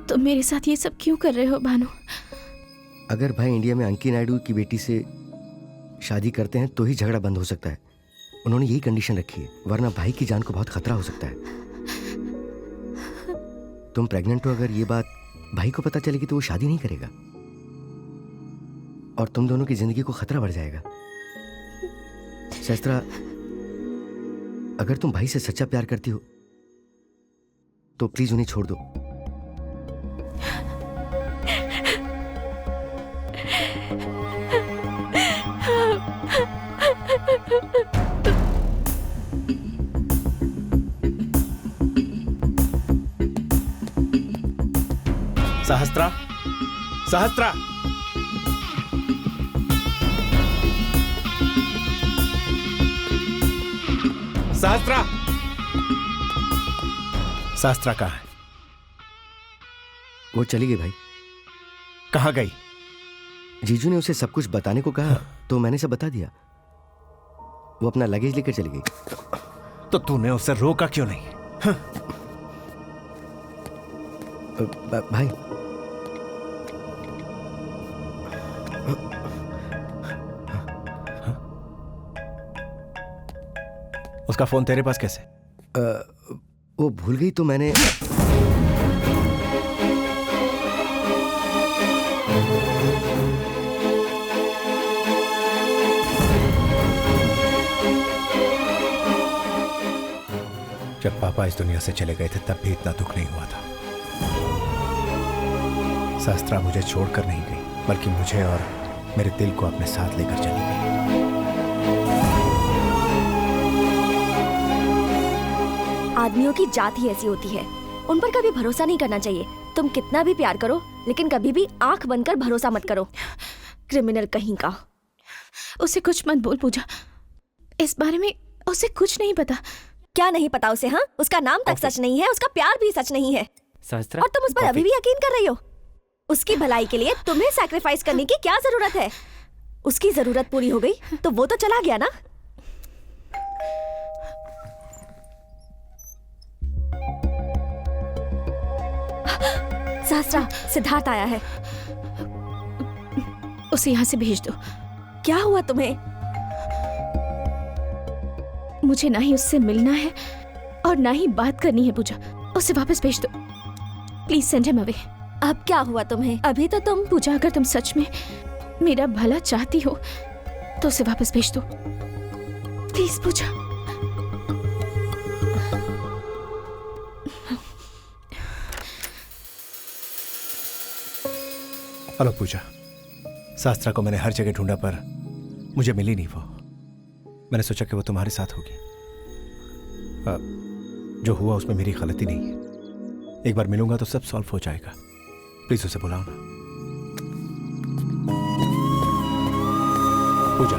तुम मेरे साथ ये सब क्यों कर रहे हो भानु?
अगर भाई इंडिया में अंकी नायडू की बेटी से शादी करते हैं तो ही झगड़ा बंद हो सकता है। उन्होंने यही कंडीशन रखी है, वरना भाई की जान को बहुत खतरा हो सकता है। तुम प्रेग्नेंट हो, अगर ये बात भाई को पता चलेगी तो वो शादी नहीं करेगा और तुम दोनों की जिंदगी को खतरा बढ़ जाएगा। शास्त्रा, अगर तुम भाई से सच्चा प्यार करती हो तो प्लीज उन्हें छोड़ दो।
सहस्त्रा, सहस्त्रा, सहस्त्रा,
शास्त्रा कहाँ है?
वो चली गई भाई।
कहाँ गई?
जीजू ने उसे सब कुछ बताने को कहा तो मैंने सब बता दिया। वो अपना लगेज लेकर चली गई।
तो तूने उसे रोका क्यों नहीं?
भाई
उसका फोन तेरे पास कैसे?
वो भूल गई तो मैंने
जब पापा इस दुनिया से चले गए थे तब भी इतना दुख नहीं हुआ था। शास्त्रा मुझे छोड़कर नहीं गई, बल्कि मुझे और मेरे दिल को अपने साथ लेकर चली गई।
आदमियों की जात ही ऐसी होती है, उन पर कभी भरोसा नहीं करना चाहिए। तुम कितना भी प्यार करो, लेकिन कभी भी आंख बंद कर भरोसा मत करो। क्रिमिनल कहीं का।
उसे कुछ मत बोल पूजा, इस बारे में उसे कुछ नहीं पता।
क्या नहीं पता उसे? हाँ, उसका नाम तक सच नहीं है, उसका प्यार भी सच नहीं है,
शास्त्रा,
और तुम उस पर अभी भी यकीन कर रही हो। उसकी भलाई के लिए तुम्हें सैक्रिफाइस करने की क्या जरूरत है? उसकी जरूरत पूरी हो गई तो वो तो चला गया ना। शास्त्रा, सिद्धार्थ आया है।
उसे यहाँ से भेज दो।
क्या हुआ तुम्हें?
मुझे ना ही उससे मिलना है और ना ही बात करनी है पूजा। उसे वापस भेज दो प्लीज, सेंड हिम अवे।
अब क्या हुआ तुम्हें? अभी तो तुम
पूजा, अगर तुम सच में मेरा भला चाहती हो तो उसे वापस भेज दो प्लीज पूजा।
हेलो पूजा, शास्त्रा को मैंने हर जगह ढूंढा पर मुझे मिली नहीं वो। मैंने सोचा कि वो तुम्हारे साथ होगी। जो हुआ उसमें मेरी गलती नहीं है। एक बार मिलूंगा तो सब सॉल्व हो जाएगा। प्लीज उसे बुलाओ ना। पूजा,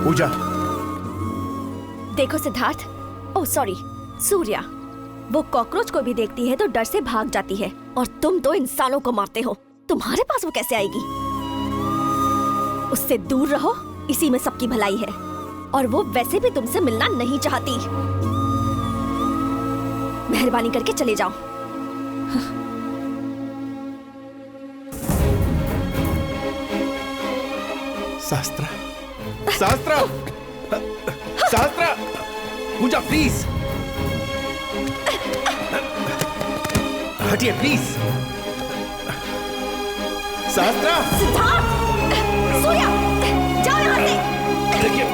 पूजा।
देखो सिद्धार्थ, ओह सॉरी सूर्या, वो कॉकरोच को भी देखती है तो डर से भाग जाती है, और तुम तो इंसानों को मारते हो। तुम्हारे पास वो कैसे आएगी? उससे दूर रहो, इसी में सबकी भलाई है। और वो वैसे भी तुमसे मिलना नहीं चाहती। मेहरबानी करके चले जाओ।
शास्त्रा, शास्त्रा, शास्त्रा, पूजा प्लीज हटिए प्लीज। शास्त्रा,
सिद्धार्थ, सूर्या, जाओ यहाँ से।
देखिए,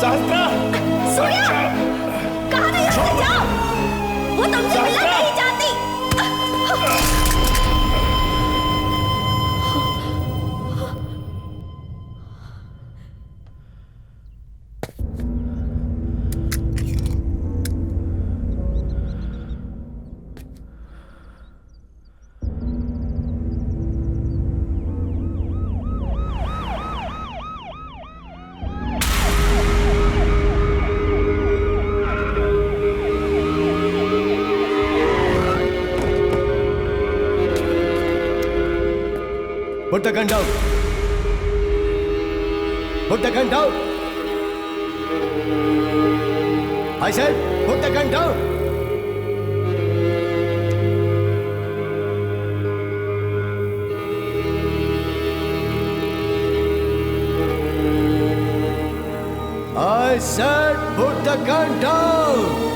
शास्त्रा,
सूर्या, कहाँ गई हो? जाओ, वो तुमसे मिलना नहीं चाहती।
Put the gun down. Put the gun down. I said, put the gun down. I said, put the gun down.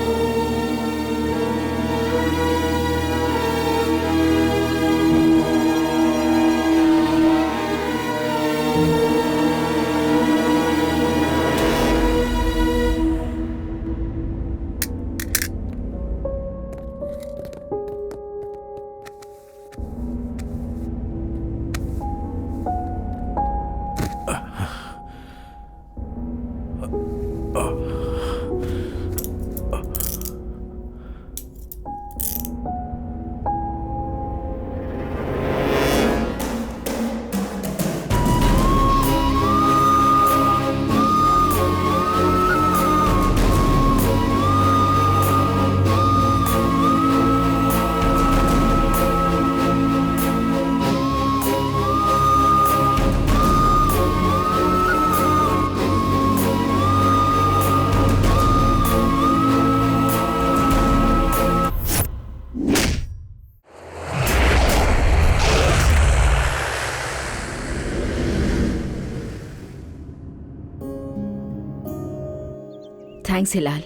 Thanks Hilal,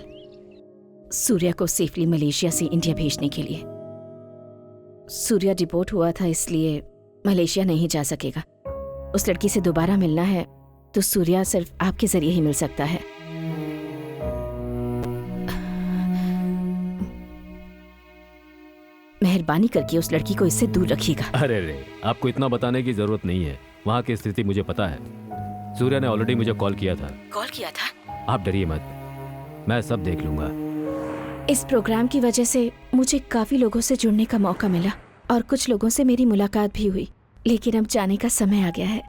Surya को सेफली मलेशिया से इंडिया भेजने के लिए। सूर्या डिपोर्ट हुआ था इसलिए मलेशिया नहीं जा सकेगा। उस लड़की से दोबारा मिलना है तो सूर्या सिर्फ आपके जरिए ही मिल सकता है। मेहरबानी करके उस लड़की को इससे दूर रखिएगा।
अरे रे, आपको इतना बताने की जरूरत नहीं है, वहाँ की स्थिति मुझे पता है। सूर्या ने ऑलरेडी मुझे कॉल किया था।
कॉल किया था?
आप डरिए मत, मैं सब देख लूंगा।
इस प्रोग्राम की वजह से मुझे काफी लोगों से जुड़ने का मौका मिला और कुछ लोगों से मेरी मुलाकात भी हुई, लेकिन अब जाने का समय आ गया है।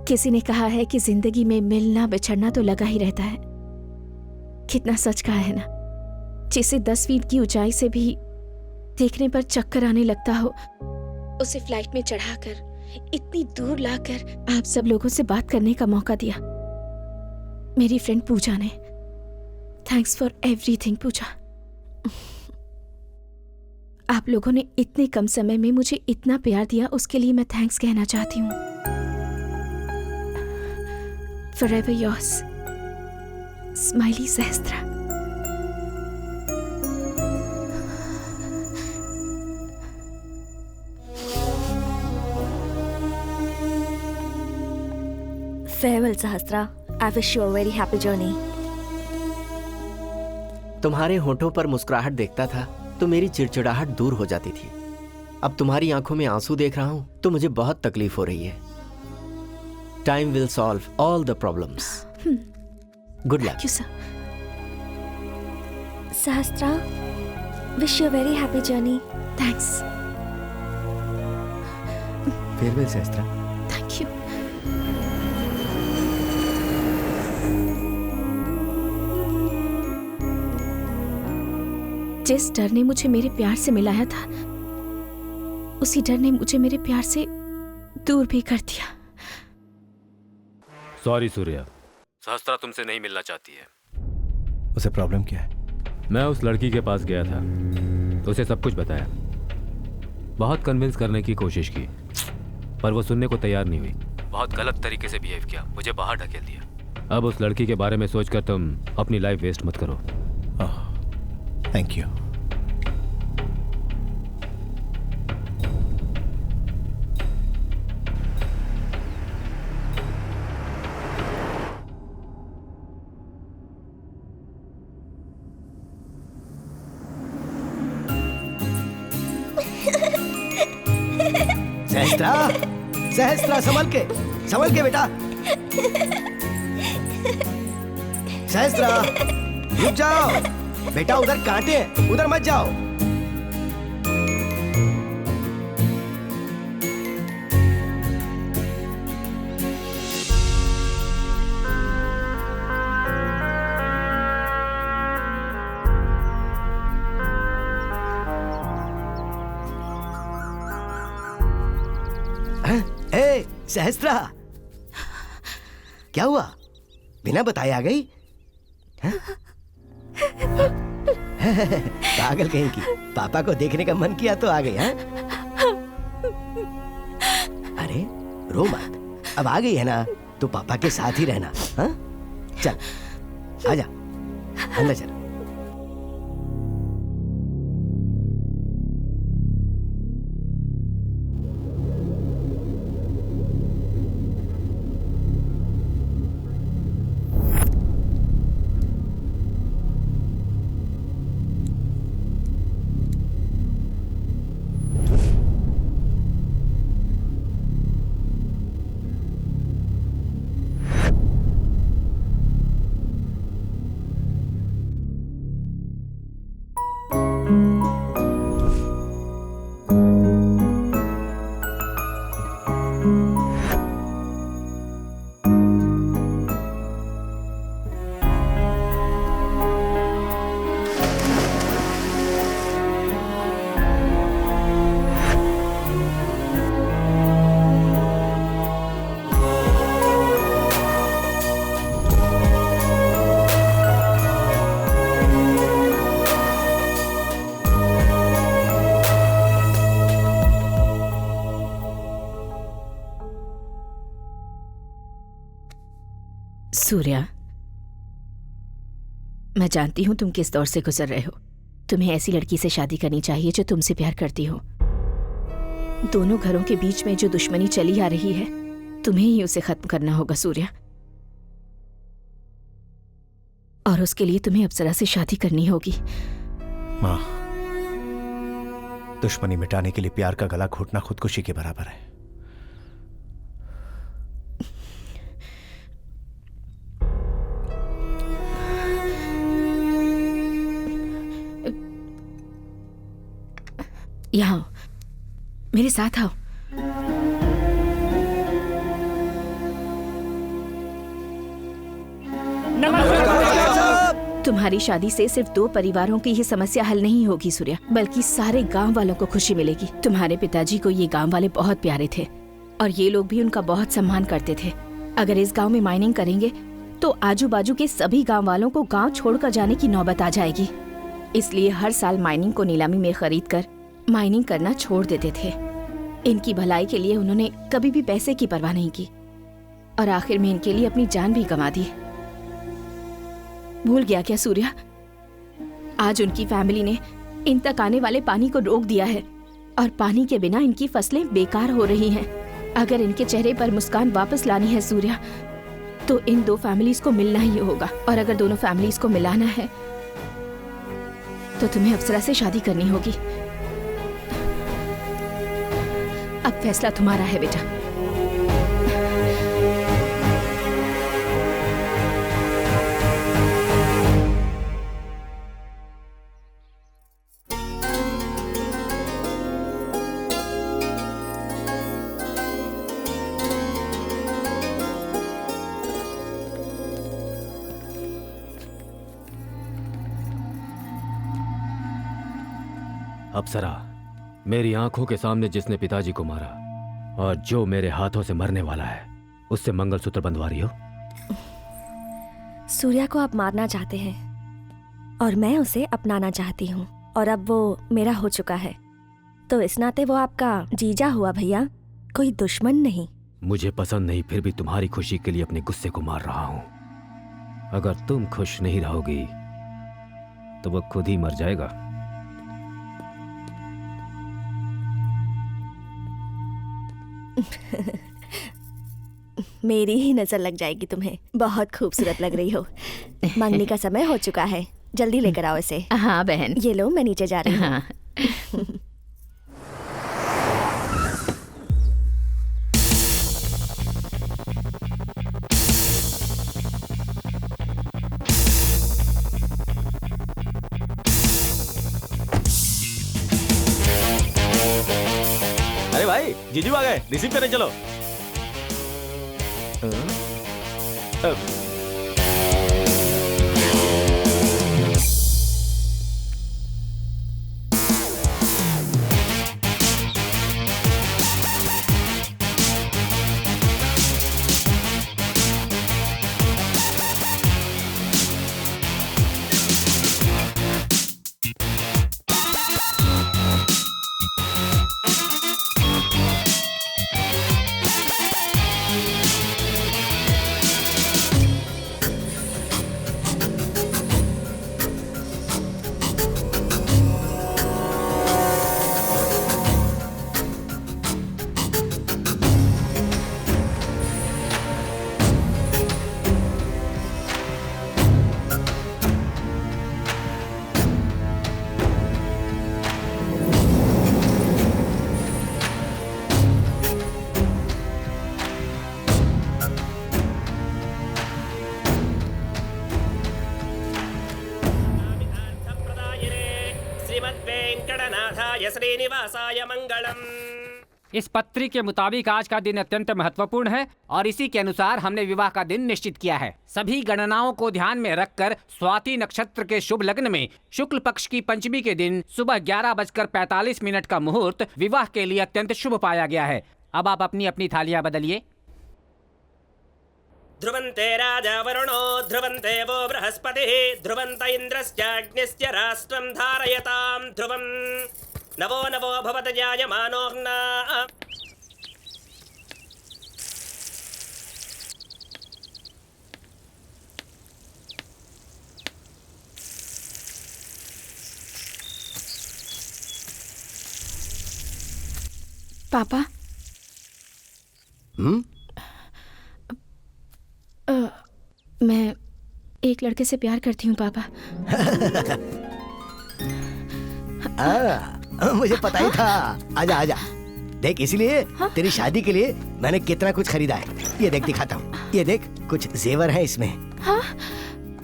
किसी ने कहा है कि जिंदगी में मिलना बिछड़ना तो लगा ही रहता है। कितना सच कहा है ना। जिसे 10 फीट की ऊंचाई से भी देखने पर चक्कर आने लगता हो, उसे फ्लाइट में चढ़ाकर इतनी दूर लाकर आप सब लोगों से बात करने का मौका दिया। मेरी फ्रेंड पूजा ने। थैंक्स फॉर एवरीथिंग पूजा। आप लोगों ने इतने कम समय में मुझे इतना प्यार दिया, उसके लिए मैं थैंक्स कहना चाहती हूँ। Forever yours, Smiley सहस्त्रा।
Farewell, Sahasra. I wish you a very happy journey.
तुम्हारे होठों पर मुस्कुराहट देखता था तो मेरी चिड़चिड़ाहट दूर हो जाती थी। अब तुम्हारी आंखों में आंसू देख रहा हूं तो मुझे बहुत तकलीफ हो रही है। Time will solve all the problems. Good luck.
Thank you, sir.
Sahasra, wish you a very happy journey.
Thanks.
Farewell Sahastra.
Thank you. जिस डर ने मुझे मेरे प्यार से मिलाया था, उसी डर ने मुझे मेरे प्यार से दूर भी कर दिया।
सॉरी सूर्या, सहस्त्रा तुमसे नहीं मिलना चाहती है।
उसे प्रॉब्लम क्या है?
मैं उस लड़की के पास गया था, उसे सब कुछ बताया, बहुत कन्विंस करने की कोशिश की, पर वो सुनने को तैयार नहीं हुई। बहुत गलत तरीके से बिहेव किया, मुझे बाहर ढकेल दिया। अब उस लड़की के बारे में सोचकर तुम अपनी लाइफ वेस्ट मत करो।
Thank you.
सहस्त्रा, सहस्त्रा संभल के बेटा। सहस्त्रा रुक जाओ बेटा, उधर कांटे हैं, उधर मत जाओ। ए सहस्त्रा, क्या हुआ? बिना बताए आ गई? पागल कहीं की, पापा को देखने का मन किया तो आ गई। हाँ? अरे रो मत, अब आ गई है ना तो पापा के साथ ही रहना। हाँ? चल आजा, अंदर चल।
सूर्या, मैं जानती हूँ तुम किस दौर से गुजर रहे हो। तुम्हें ऐसी लड़की से शादी करनी चाहिए जो तुमसे प्यार करती हो। दोनों घरों के बीच में जो दुश्मनी चली आ रही है, तुम्हें ही उसे खत्म करना होगा सूर्या। और उसके लिए तुम्हें अप्सरा से शादी करनी होगी।
माँ, दुश्मनी मिटाने के लिए प्यार का गला घोटना खुदकुशी के बराबर है।
यहाँ आओ, मेरे साथ आओ। तुम्हारी शादी से सिर्फ 2 परिवारों की ही समस्या हल नहीं होगी सूर्या, बल्कि सारे गांव वालों को खुशी मिलेगी। तुम्हारे पिताजी को ये गांव वाले बहुत प्यारे थे और ये लोग भी उनका बहुत सम्मान करते थे। अगर इस गांव में माइनिंग करेंगे तो आजू बाजू के सभी गांव वालों को गांव छोड़कर जाने की नौबत आ जाएगी। इसलिए हर साल माइनिंग को नीलामी में खरीद कर माइनिंग करना छोड़ देते थे। इनकी भलाई के लिए उन्होंने कभी भी पैसे की परवाह नहीं की और आखिर में इनके लिए अपनी जान भी गंवा दी। भूल गया क्या सूर्या? आज उनकी फैमिली ने इन तक आने वाले पानी को रोक दिया है और पानी के बिना इनकी फसलें बेकार हो रही हैं। अगर इनके चेहरे पर मुस्कान वापस लानी है सूर्या, तो इन 2 फैमिलीज को मिलना ही होगा। और अगर दोनों फैमिलीज को मिलाना है तो तुम्हें अप्सरा से शादी करनी होगी। अब फैसला तुम्हारा है बेटा।
अप्सरा, मेरी आंखों के सामने जिसने पिताजी को मारा और जो मेरे हाथों से मरने वाला है, उससे मंगलसूत्र बंधवा रही हो।
सूर्या को आप मारना चाहते हैं और मैं उसे अपनाना चाहती हूँ, और अब वो मेरा हो चुका है, तो इस नाते वो आपका जीजा हुआ भैया, कोई दुश्मन नहीं।
मुझे पसंद नहीं, फिर भी तुम्हारी खुशी के लिए अपने गुस्से को मार रहा हूं। अगर तुम खुश नहीं रहोगी तो वो खुद ही मर जाएगा।
मेरी ही नजर लग जाएगी तुम्हें। बहुत खूबसूरत लग रही हो। मंगनी का समय हो चुका है, जल्दी लेकर आओ इसे।
हाँ बहन।
ये लो, मैं नीचे जा रही हूँ।
हाँ।
अरे भाई, जीजू आ गए, रिसीव करने चलो।
श्रीनिवासाय मंगलम।
इस पत्री के मुताबिक आज का दिन अत्यंत महत्वपूर्ण है और इसी के अनुसार हमने विवाह का दिन निश्चित किया है। सभी गणनाओं को ध्यान में रखकर स्वाति नक्षत्र के शुभ लग्न में शुक्ल पक्ष की पंचमी के दिन सुबह 11:45 का मुहूर्त विवाह के लिए अत्यंत शुभ पाया गया है। अब आप अपनी अपनी थालियां बदलिए।
ध्रुवन्ते राजा वरुणो ध्रुवन्ते वो बृहस्पतिः ध्रुवन्त इन्द्रश्चाग्निश्च राष्ट्रं धारयतां ध्रुवम् नवो नवो भवत जायमानोऽग्ना।
पापा मैं एक लड़के से प्यार करती हूँ पापा।
मुझे पता ही था। आजा आजा, देख इसलिए तेरी शादी के लिए मैंने कितना कुछ खरीदा है। ये देख, दिखाता हूँ। ये देख, कुछ जेवर है इसमें।
हाँ?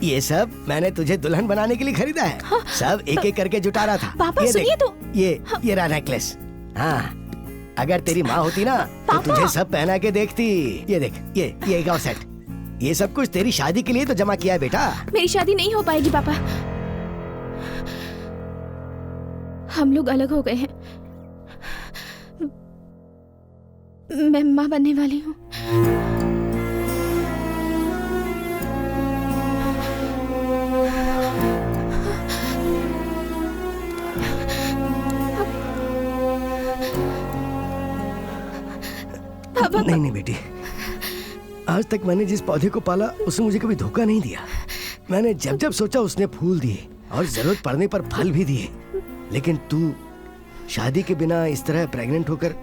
ये सब मैंने तुझे दुल्हन बनाने के लिए खरीदा है। हाँ? सब एक एक करके जुटा रहा था।
पापा सुनिए तो।
ये रहा नेकलेस। हाँ, अगर तेरी माँ होती ना तो तुझे सब पहना के देखती। ये देख, ये एक और सेट। ये सब कुछ तेरी शादी के लिए तो जमा किया है बेटा।
मेरी शादी नहीं हो पाएगी पापा। हम लोग अलग हो गए हैं। मैं माँ बनने वाली हूँ।
नहीं बेटी, आज तक मैंने जिस पौधे को पाला उसने मुझे कभी धोखा नहीं दिया। मैंने जब जब सोचा उसने फूल दिए और जरूरत पड़ने पर फल भी दिए। लेकिन तू शादी के बिना इस तरह प्रेग्नेंट होकर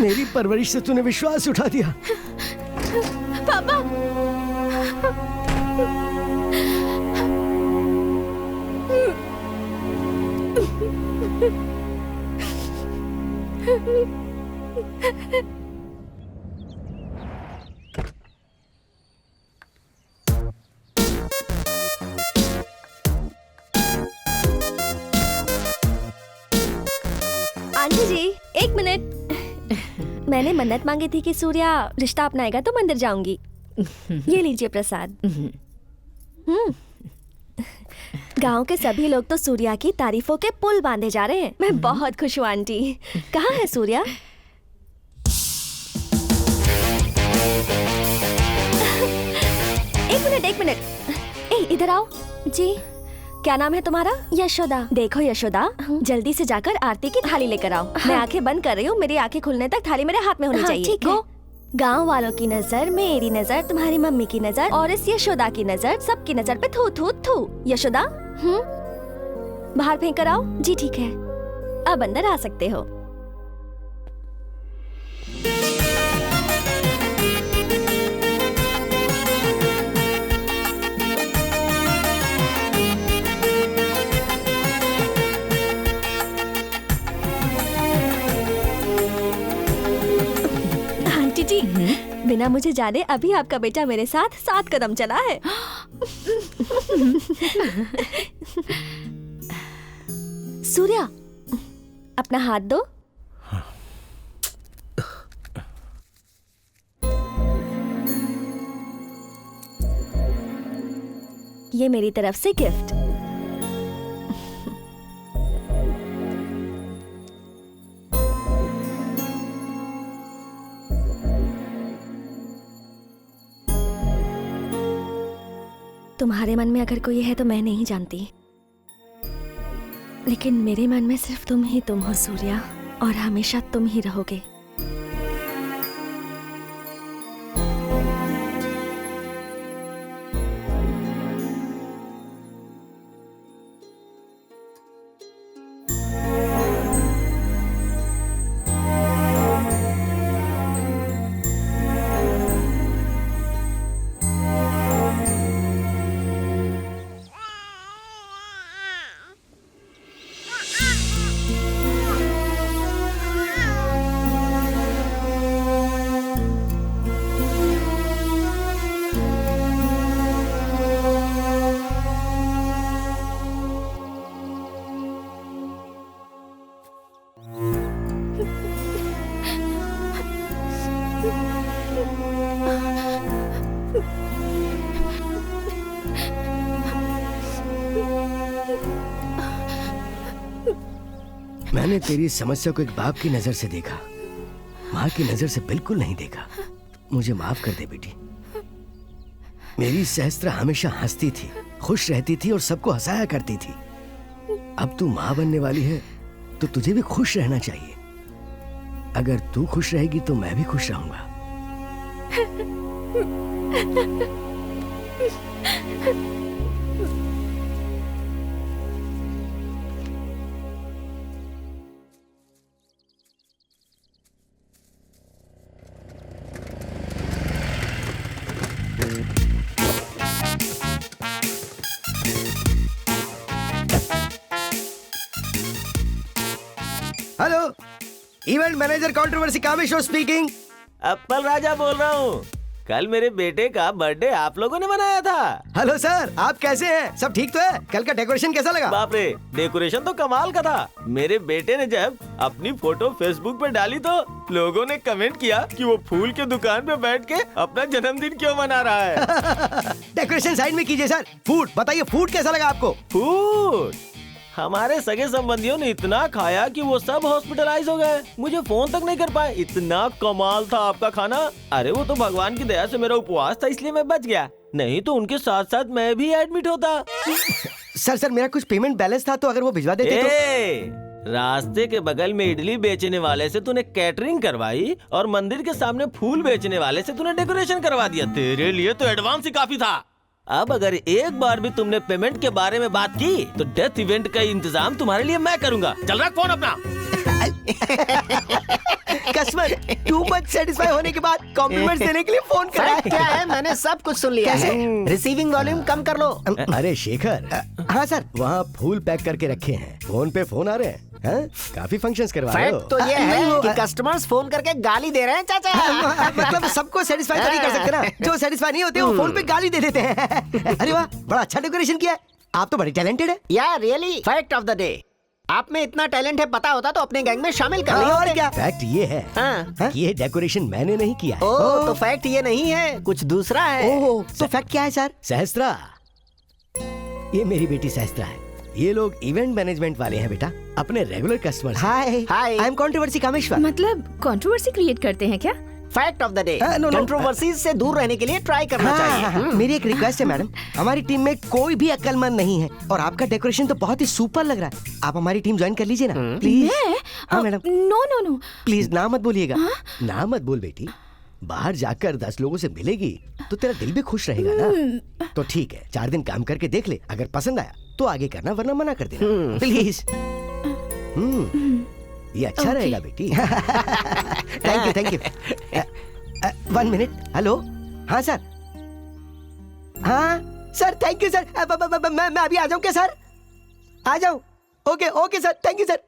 मेरी परवरिश से तूने विश्वास उठा दिया।
पापा
आंटी जी, एक मिनट। मैंने मन्नत मांगी थी कि सूर्या रिश्ता अपनाएगा तो मंदिर जाऊंगी। ये लीजिए प्रसाद। गांव के सभी लोग तो सूर्या की तारीफों के पुल बांधे जा रहे हैं। मैं बहुत खुश हूँ आंटी। कहाँ है सूर्या? एक मिनट। ए, इधर आओ। जी, क्या नाम है तुम्हारा? यशोदा। देखो यशोदा, जल्दी से जाकर आरती की थाली लेकर आओ। मैं आंखें बंद कर रही हूँ, मेरी आंखें खुलने तक थाली मेरे हाथ में होनी चाहिए। ठीक है। गांव वालों की नजर, मेरी नजर, तुम्हारी मम्मी की नजर और इस यशोदा की नजर, सबकी नजर पे थू थू थू। यशोदा, बाहर फेंक कर आओ। जी ठीक है, अब अंदर आ सकते हो। जी, बिना मुझे जाने अभी आपका बेटा मेरे साथ 7 कदम चला है। सूर्या, अपना हाथ दो। ये मेरी तरफ से गिफ्ट। तुम्हारे मन में अगर कोई है तो मैं नहीं जानती, लेकिन मेरे मन में सिर्फ तुम ही तुम हो सूर्या, और हमेशा तुम ही रहोगे।
मैंने तेरी समस्या को एक बाप की नजर से देखा, माँ की नजर से बिल्कुल नहीं देखा। मुझे माफ कर दे बेटी। मेरी सहस्त्र हमेशा हंसती थी, खुश रहती थी और सबको हंसाया करती थी। अब तू माँ बनने वाली है तो तुझे भी खुश रहना चाहिए। अगर तू खुश रहेगी तो मैं भी खुश रहूंगा। Hello, event manager controversy Kameshwar speaking.
Appal Raja बोल रहा हूँ। कल मेरे बेटे का बर्थडे आप लोगों ने मनाया था।
हेलो सर, आप कैसे हैं? सब ठीक तो है? कल का डेकोरेशन कैसा लगा?
बाप रे, डेकोरेशन तो कमाल का था। मेरे बेटे ने जब अपनी फोटो फेसबुक पे डाली तो लोगों ने कमेंट किया कि वो फूल के दुकान पे बैठ के अपना जन्मदिन क्यों मना रहा है।
डेकोरेशन साइड में कीजिए सर। फूड बताइए, फूड कैसा लगा आपको?
फूड, हमारे सगे संबंधियों ने इतना खाया कि वो सब हॉस्पिटलाइज हो गए। मुझे फोन तक नहीं कर पाए, इतना कमाल था आपका खाना। अरे वो तो भगवान की दया से मेरा उपवास था इसलिए मैं बच गया, नहीं तो उनके साथ साथ मैं भी एडमिट होता।
सर मेरा कुछ पेमेंट बैलेंस था तो अगर वो भिजवा देते
तो। रास्ते के बगल में इडली बेचने वाले से तूने कैटरिंग करवाई और मंदिर के सामने फूल बेचने वाले से तूने डेकोरेशन करवा दिया। तेरे लिए तो एडवांस ही काफी था। अब अगर एक बार भी तुमने पेमेंट के बारे में बात की तो डेथ इवेंट का इंतजाम तुम्हारे लिए मैं करूंगा। चल रहा फोन अपना।
कस्टमर टू मच सेटिस्फाई होने के बाद कॉम्प्लीमेंट्स देने के लिए फोन कर रहा है।
क्या है, मैंने सब कुछ सुन लिया है। रिसीविंग वॉल्यूम कम कर लो।
अरे शेखर, हाँ सर, वहाँ फूल पैक करके रखे हैं, फोन पे फोन आ रहे हैं। काफी फंक्शंस करवा रहे हो।
फैक्ट तो ये है कि कस्टमर्स फोन करके गाली दे रहे हैं चाचा।
मतलब सबको सेटिस्फाई तो नहीं कर सकते ना, जो सेटिस्फाई नहीं होते वो फोन पे गाली दे देते हैं। अरे वाह, बड़ा अच्छा डेकोरेशन किया है, आप तो बड़े टैलेंटेड है।
यार really, fact of the day, आप में इतना टैलेंट है पता होता तो अपने गैंग में शामिल कर लिया।
और क्या? फैक्ट ये है कि ये डेकोरेशन मैंने नहीं किया है।
ओह, तो फैक्ट ये नहीं है, कुछ दूसरा है।
ओह, तो फैक्ट क्या है सर? सहस्त्रा, ये मेरी बेटी सहस्त्रा है। ये लोग इवेंट मैनेजमेंट वाले हैं बेटा, अपने regular customers.
Hi
I am controversy Kameshwar.
मतलब कंट्रोवर्सी क्रिएट करते हैं क्या?
Fact of the day, controversies से दूर रहने के लिए ट्राई करना चाहिए।
मेरी एक रिक्वेस्ट है मैडम, हमारी टीम में कोई भी अक्लमंद नहीं है और आपका डेकोरेशन तो बहुत ही सुपर लग रहा है। आप हमारी टीम ज्वाइन कर लीजिए ना प्लीज। हाँ madam.
No no no
please, ना मत बोलिएगा। ना मत बोल बेटी, बाहर जाकर 10 लोगों से मिलेगी तो तेरा दिल भी खुश रहेगा ना। तो ठीक है, 4 दिन काम करके देख ले, अगर पसंद आया तो आगे करना, वरना मना कर देना प्लीज। ये अच्छा रहेगा बेटी। Thank you. 1 मिनट। हेलो, हाँ सर। हाँ सर, थैंक यू सर। मैं अभी आ जाऊँ क्या सर? आ जाऊँ? Okay sir, thank you sir.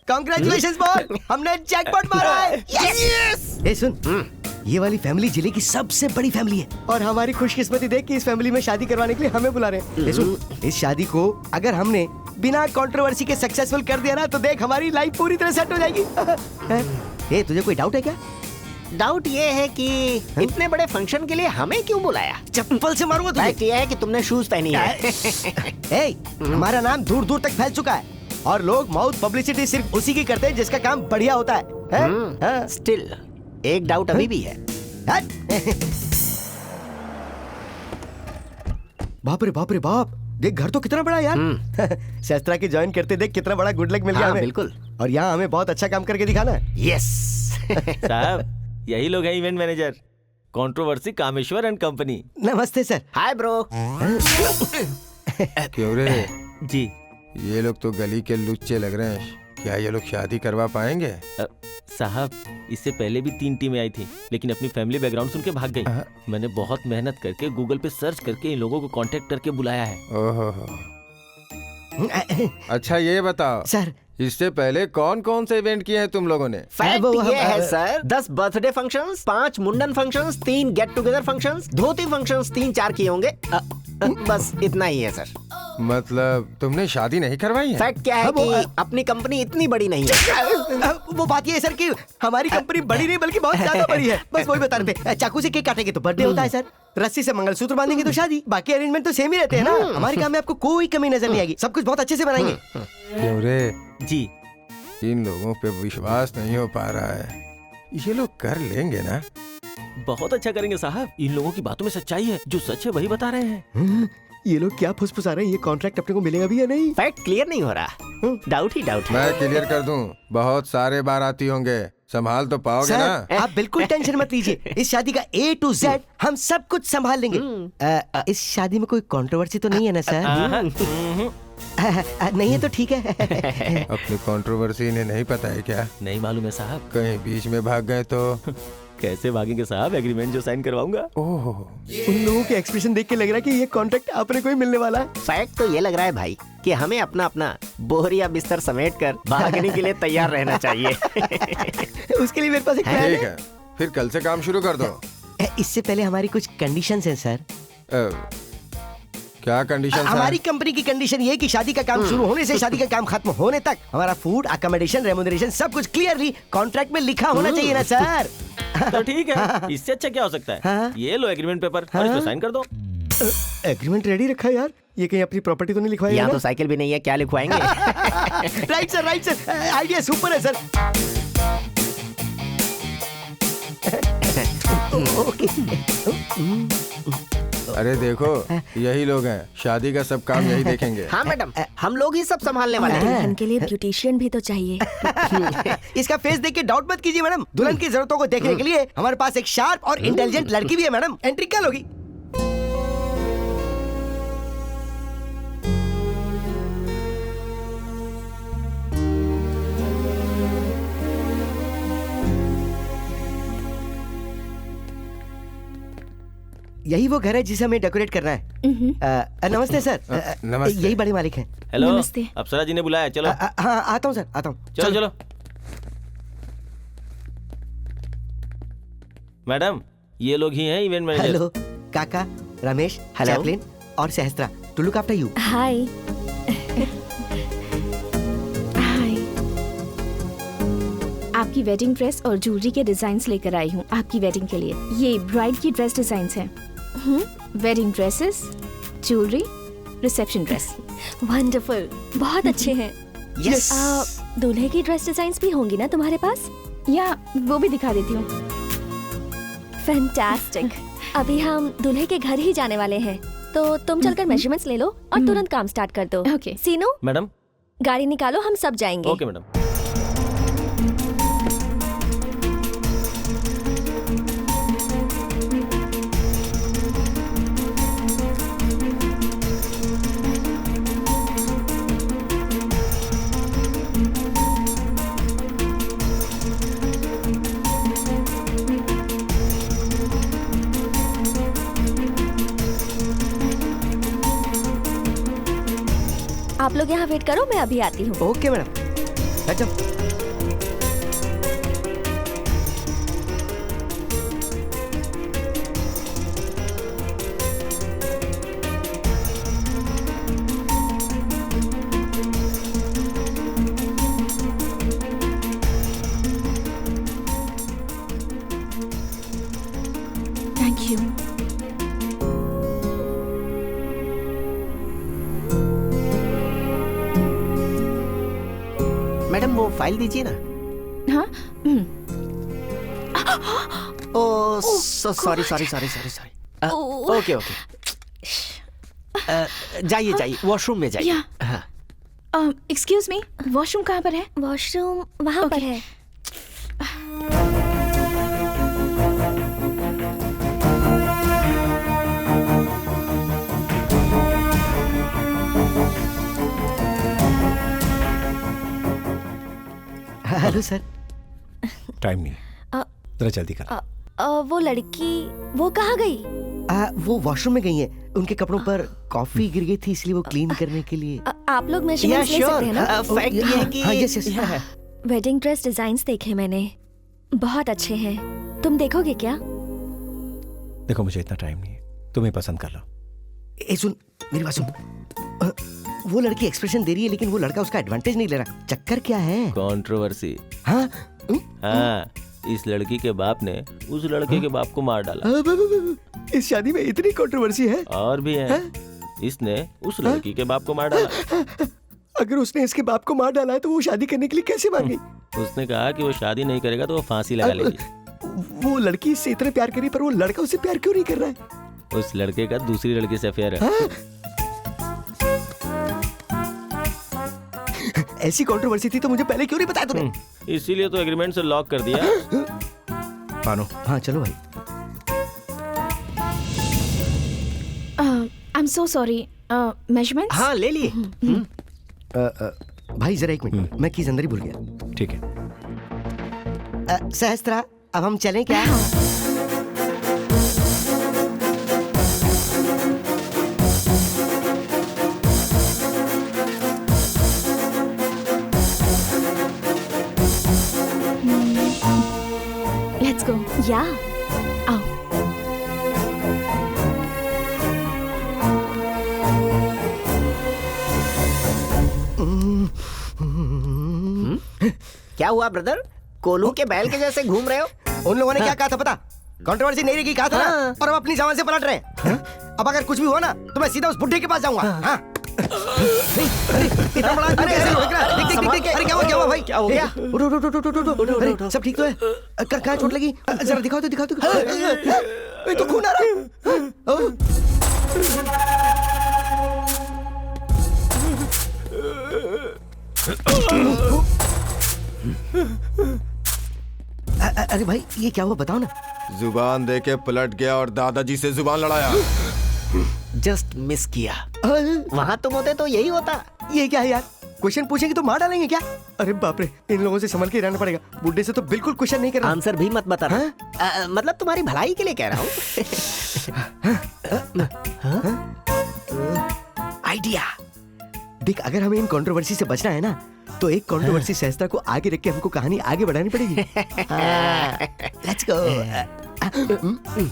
Congratulations boy, हमने जैकपॉट मारा है। यस। सुन, ये वाली फैमिली जिले की सबसे बड़ी फैमिली है और हमारी खुशकिस्मती देख के इस फैमिली में शादी करवाने के लिए हमें बुला रहे हैं। सुन, इस शादी को अगर हमने बिना कंट्रोवर्सी के सक्सेसफुल कर दिया ना तो देख हमारी लाइफ पूरी तरह सेट हो जाएगी। तुझे कोई डाउट है क्या?
डाउट ये है कि इतने बड़े फंक्शन के लिए हमें क्यों बुलाया?
चप्पल से मारूंगा तुझे।
फैक्ट ये है कि तुमने शूज पहनी है।
हमारा नाम दूर दूर तक फैल चुका है और लोग माउथ पब्लिसिटी सिर्फ उसी की करते हैं जिसका काम बढ़िया होता है।
स्टिल एक डाउट अभी भी है।
बाप रे बाप, देख घर तो कितना बड़ा है यार। सहस्त्रा के ज्वाइन करते देख कितना बड़ा गुड लक मिल गया हमें।
बिल्कुल।
और यहाँ हमें बहुत अच्छा काम करके दिखाना है।
यस।
साहब, यही लोग हैं event manager, controversy Kameshwar and company.
नमस्ते सर।
Hi bro.
क्यों रे
जी,
ये लोग तो गली के लुच्चे लग रहे हैं, क्या ये लोग शादी करवा पाएंगे?
साहब, इससे पहले भी 3 टीमें आई थी लेकिन अपनी फैमिली बैकग्राउंड सुन के भाग गई। मैंने बहुत मेहनत करके गूगल पे सर्च करके इन लोगों को कांटेक्ट करके बुलाया है।
ओहो। अच्छा ये बताओ
सर,
इससे पहले कौन कौन से इवेंट किए हैं तुम लोगों ने?
फैक्ट ये है सर, 10 बर्थडे फंक्शंस, 5 मुंडन फंक्शंस, 3 गेट टुगेदर फंक्शंस, धोती फंक्शंस 3-4 किए होंगे। बस इतना ही है सर।
मतलब तुमने शादी नहीं करवाई है?
फैक्ट क्या है कि अपनी कंपनी इतनी बड़ी नहीं है।
वो बात ये है सर कि हमारी कंपनी बड़ी नहीं बल्कि बहुत ज्यादा बड़ी है। बस वही बता रहे थे, चाकू से केक काटेंगे तो बर्थडे होता है सर, रस्सी से मंगलसूत्र बांधेंगे तो शादी, बाकी अरेंजमेंट तो सेम ही रहते हैं ना। हमारे काम में आपको कोई कमी नजर नहीं आएगी, सब कुछ बहुत अच्छे से बनाएंगे।
क्यों रे
जी,
इन लोगों पे विश्वास नहीं हो पा रहा है, ये लोग कर लेंगे ना?
बहुत अच्छा करेंगे साहब, इन लोगों की बातों में सच्चाई है, जो सच है वही बता रहे हैं।
ये लोग क्या फुसफुसा रहे हैं, ये कॉन्ट्रैक्ट अपने को मिलेगा भी या नहीं?
फैक्ट क्लियर नहीं हो रहा, डाउट ही डाउट है।
मैं क्लियर कर दूं, बहुत सारे बार आती होंगे, संभाल तो पाओगे ना?
आप बिल्कुल टेंशन मत लीजिए, इस शादी का A to Z हम सब कुछ संभाल लेंगे। इस शादी में कोई कंट्रोवर्सी तो नहीं है ना सर? नहीं है तो ठीक है।
अपनी कंट्रोवर्सी इन्हें नहीं पता है क्या?
नहीं मालूम है साहब।
कहीं बीच में भाग गए तो?
कैसे भागेंगे साहब, एग्रीमेंट जो साइन करवाऊंगा।
ओह,
उन लोगों के एक्सप्रेशन देख के लग रहा है कि ये कॉन्ट्रैक्ट अपने को ही मिलने वाला है।
फैक्ट तो ये लग रहा है भाई कि हमें अपना अपना बोरिया बिस्तर समेट कर भागने के लिए तैयार रहना चाहिए।
उसके लिए मेरे पास एक प्लान
ठीक
है।
है, फिर कल से काम शुरू कर दो।
इससे पहले हमारी कुछ कंडीशंस हैं सर।
क्या कंडीशन?
हमारी कंपनी की कंडीशन ये है कि शादी का काम शुरू होने से शादी का काम खत्म होने तक हमारा फूड, अकोमोडेशन, रेम्यूनरेशन सब कुछ क्लियरली कॉन्ट्रैक्ट में लिखा होना चाहिए ना सर।
तो ठीक है, इससे अच्छा क्या हो सकता है?
हाँ।
ये लो एग्रीमेंट पेपर और इसमें साइन कर दो।
एग्रीमेंट रेडी रखा है यार, ये कहीं अपनी प्रॉपर्टी तो नहीं लिखवाया?
यहाँ तो साइकिल भी नहीं है, क्या लिखवाएंगे?
Right sir, right sir, idea super है सर।
अरे देखो, यही लोग हैं, शादी का सब काम यही देखेंगे।
हाँ मैडम, हम लोग ही सब संभालने वाले हैं।
दुल्हन के लिए ब्यूटिशियन भी तो चाहिए।
इसका फेस देख के डाउट मत कीजिए मैडम, दुल्हन की जरूरतों को देखने के लिए हमारे पास एक शार्प और इंटेलिजेंट लड़की भी है मैडम। एंट्री क्या लोगी? यही वो घर है जिसे हमें डेकोरेट करना है। नमस्ते सर।
नमस्ते।
यही बड़े मालिक हैं।
हेलो,
नमस्ते।
अप्सरा जी ने बुलाया, चलो।
हाँ आता हूँ सर, आता हूँ।
चलो चलो। मैडम, ये लोग ही हैं इवेंट मैनेजर।
हेलो काका, रमेश, चैपलिन और सहस्त्रा, टू लुक आफ्टर यू।
हाय।
हाय। आपकी वेडिंग ड्रेस और ज्वेलरी के डिजाइन्स लेकर आई हूँ आपकी वेडिंग के लिए। ये ब्राइड की ड्रेस डिजाइन्स हैं। Wedding dresses, jewellery, reception dress.
Wonderful, बहुत अच्छे हैं।
यस।
दूल्हे की ड्रेस डिजाइन्स भी होंगी ना तुम्हारे पास?
या वो भी दिखा देती हूँ।
फैंटास्टिक। अभी हम दूल्हे के घर ही जाने वाले हैं, तो तुम चलकर मेजरमेंट्स ले लो और तुरंत काम स्टार्ट कर दो।
ओके।
सीनू,
मैडम।
गाड़ी निकालो, हम सब जाएंगे।
Okay madam.
आप लोग यहाँ वेट करो, मैं अभी आती हूँ।
ओके मैडम, बैठ जाओ।
Thank you.
मैडम वो फाइल दीजिए ना।
हाँ।
Oh sorry sorry sorry sorry sorry. Okay okay, जाइए जाइए, वॉशरूम में जाइए।
या।
हाँ।
एक्सक्यूज मी, वॉशरूम कहाँ पर है?
वॉशरूम वहाँ पर है।
Hello sir.
टाइम नहीं, जरा जल्दी कर।
वो लड़की वो कहाँ गई?
वो वॉशरूम में गई है, उनके कपड़ों पर कॉफी गिर गई थी इसलिए वो क्लीन करने के लिए।
आप लोग मेजरमेंट्स ले सकते हैं ना?
फैक्ट ये है कि
हाँ, yes yes.
Wedding dress designs देखे मैंने, बहुत अच्छे हैं। तुम देखोगे क्या?
देखो मुझे इतना टाइम नहीं है, तुम्हें पसंद कर लो।
ए सुन, मेरी बात सुन। वो लड़की एक्सप्रेशन दे रही है लेकिन वो लड़का उसका एडवांटेज नहीं ले रहा। चक्कर क्या है?
कंट्रोवर्सी।
हाँ
हाँ, इस लड़की के बाप ने उस लड़के के बाप को मार डाला।
इस शादी में इतनी कंट्रोवर्सी है।
और भी है, इसने उस लड़की के बाप को मार डाला।
अगर उसने इसके बाप को मार डाला है तो वो शादी करने के लिए कैसे मान गई?
उसने कहा कि वो शादी नहीं करेगा तो वो फांसी लगा लेगी।
वो लड़की इससे इतना प्यार करी पर वो लड़का उससे प्यार क्यों नहीं कर रहा है?
उस लड़के का दूसरी लड़की से अफेयर है।
ऐसी कंट्रोवर्सी थी तो मुझे पहले क्यों नहीं बताया तूने?
इसीलिए तो एग्रीमेंट से लॉक कर दिया।
मानो।
हाँ चलो भाई।
I am so sorry. Measurements?
हाँ ले लिए।
भाई जरा एक मिनट, मैं कीज अंदर ही भूल गया।
ठीक है।
सहस्त्रा,
अब हम चलें क्या?
Let's go.
या
आओ।
क्या हुआ ब्रदर? कोलू के बैल के जैसे घूम रहे हो?
उन लोगों ने क्या कहा था पता? कंट्रोवर्सी नहीं रहेगी कहा था ना, और अब अपनी जबान से पलट रहे हैं। अब अगर कुछ भी हुआ ना तो मैं सीधा उस बुड्ढे के पास जाऊंगा। हाँ। इतना बड़ा आदमी कैसे लग रहा है? देख, अरे क्या हुआ भाई? क्या हो गया? उठो, सब ठीक तो है? कहाँ चोट लगी? जरा दिखाओ तो। ये तो खून आ रहा है। अरे भाई ये क्या हुआ बताओ ना।
जुबान दे के पलट गया और दादाजी से जुबान लड़ाया।
जस्ट मिस किया। वहाँ तुम होते तो यही होता।
ये क्या है यार? क्वेश्चन पूछेंगे तो मार डालेंगे क्या? अरे बाप रे, इन लोगों से संभल के रहना पड़ेगा। बुड्ढे से तो बिल्कुल क्वेश्चन नहीं करना।
आंसर भी मत बता। मतलब तुम्हारी भलाई के लिए कह रहा हूँ।
आइडिया देख, अगर हमें इन कंट्रोवर्सी से बचना है ना तो एक कंट्रोवर्सी सहस्त्रा को आगे रख के हमको कहानी आगे बढ़ानी पड़ेगी। Let's go.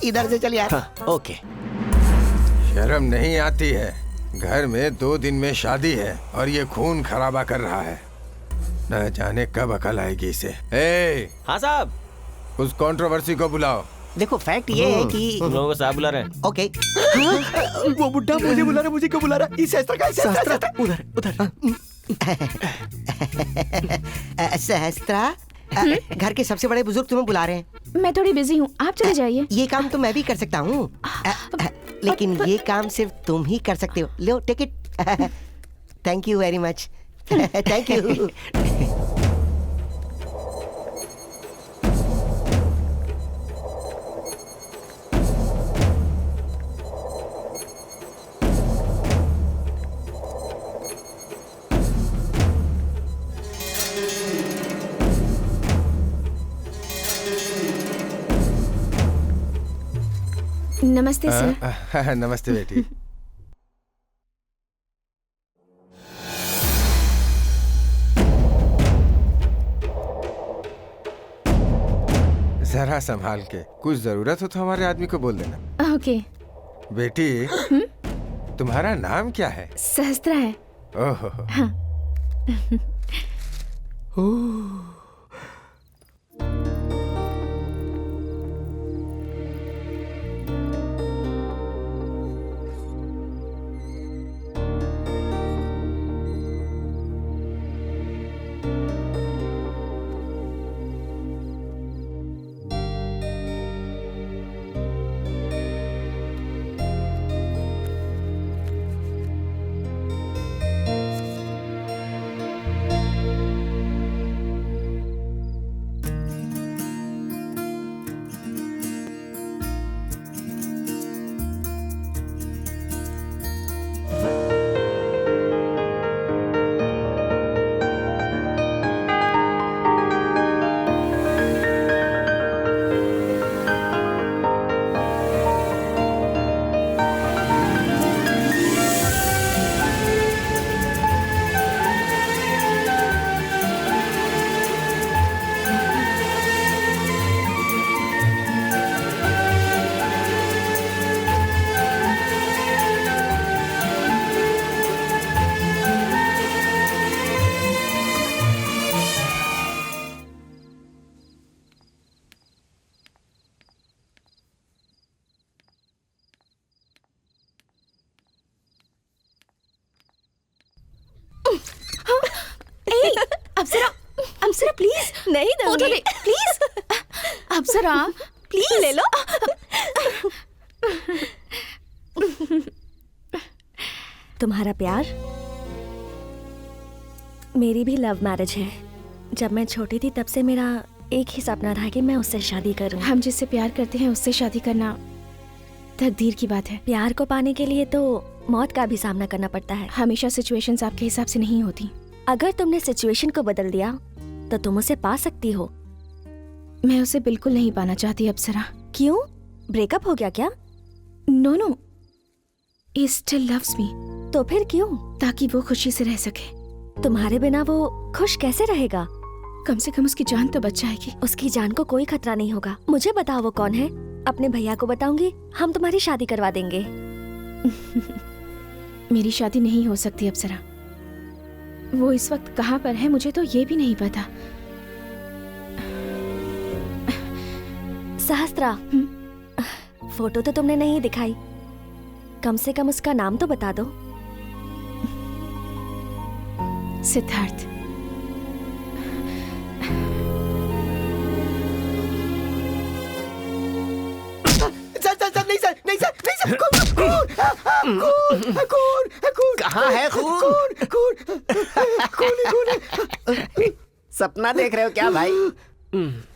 इधर से चल यार। ओके।
शर्म नहीं आती है? घर में 2 दिन में शादी है और ये खून खराबा कर रहा है। न जाने कब अकल आएगी इसे। ए,
हाँ साहब।
उस कंट्रोवर्सी को बुलाओ।
देखो फैक्ट ये है कि
तुम लोगों को साहब बुला रहे हैं।
ओके।
वो बुड्ढा मुझे बुला रहा, मुझे क्यों बुला रहा? इस सहस्त्रा का सहस्त्रा
उधर। सहस्त्रा, घर के सबसे बड़े बुजुर्ग तुम्हें बुला रहे हैं।
मैं थोड़ी बिजी हूँ, आप चले जाइए।
ये काम तो मैं भी कर सकता हूँ, लेकिन ये काम सिर्फ तुम ही कर सकते हो। लो take it. Thank you very much. Thank you.
नमस्ते सर।
नमस्ते बेटी। जरा संभाल के, कुछ जरूरत हो तो हमारे आदमी को बोल देना।
ओके।
बेटी, तुम्हारा नाम क्या है?
सहस्त्रा है।
ओहो।
हाँ। अप्सरा प्लीज।
नहीं दूंगी।
प्लीज अप्सरा प्लीज
ले लो। तुम्हारा प्यार मेरी भी लव मैरिज है। जब मैं छोटी थी तब से मेरा एक ही सपना था कि मैं उससे शादी करूं।
हम जिससे प्यार करते हैं उससे शादी करना तकदीर की बात है।
प्यार को पाने के लिए तो मौत का भी सामना करना पड़ता है।
हमेशा सिचुएशंस आपके हिसाब से नहीं होती।
अगर तुमने सिचुएशन को बदल दिया तो तुम उसे पा सकती हो,
मैं उसे बिल्कुल नहीं पाना चाहती अप्सरा।
क्यों? ब्रेकअप हो गया क्या?
No no, he still loves me।
तो फिर क्यों?
ताकि वो खुशी से रह सके।
तुम्हारे बिना वो खुश कैसे रहेगा?
कम से कम उसकी जान तो बच जाएगी।
उसकी जान को कोई खतरा नहीं होगा। मुझे बताओ वो कौन है? अपने भैया को बताऊंगी, हम तुम्हारी शादी करवा देंगे।
मेरी शादी नहीं हो सकती अप्सरा। वो इस वक्त कहाँ पर है मुझे तो ये भी नहीं पता।
सहस्त्रा, फोटो तो तुमने नहीं दिखाई, कम से कम उसका नाम तो बता दो।
सिद्धार्थ।
कहाँ है खून? सपना देख रहे हो क्या भाई?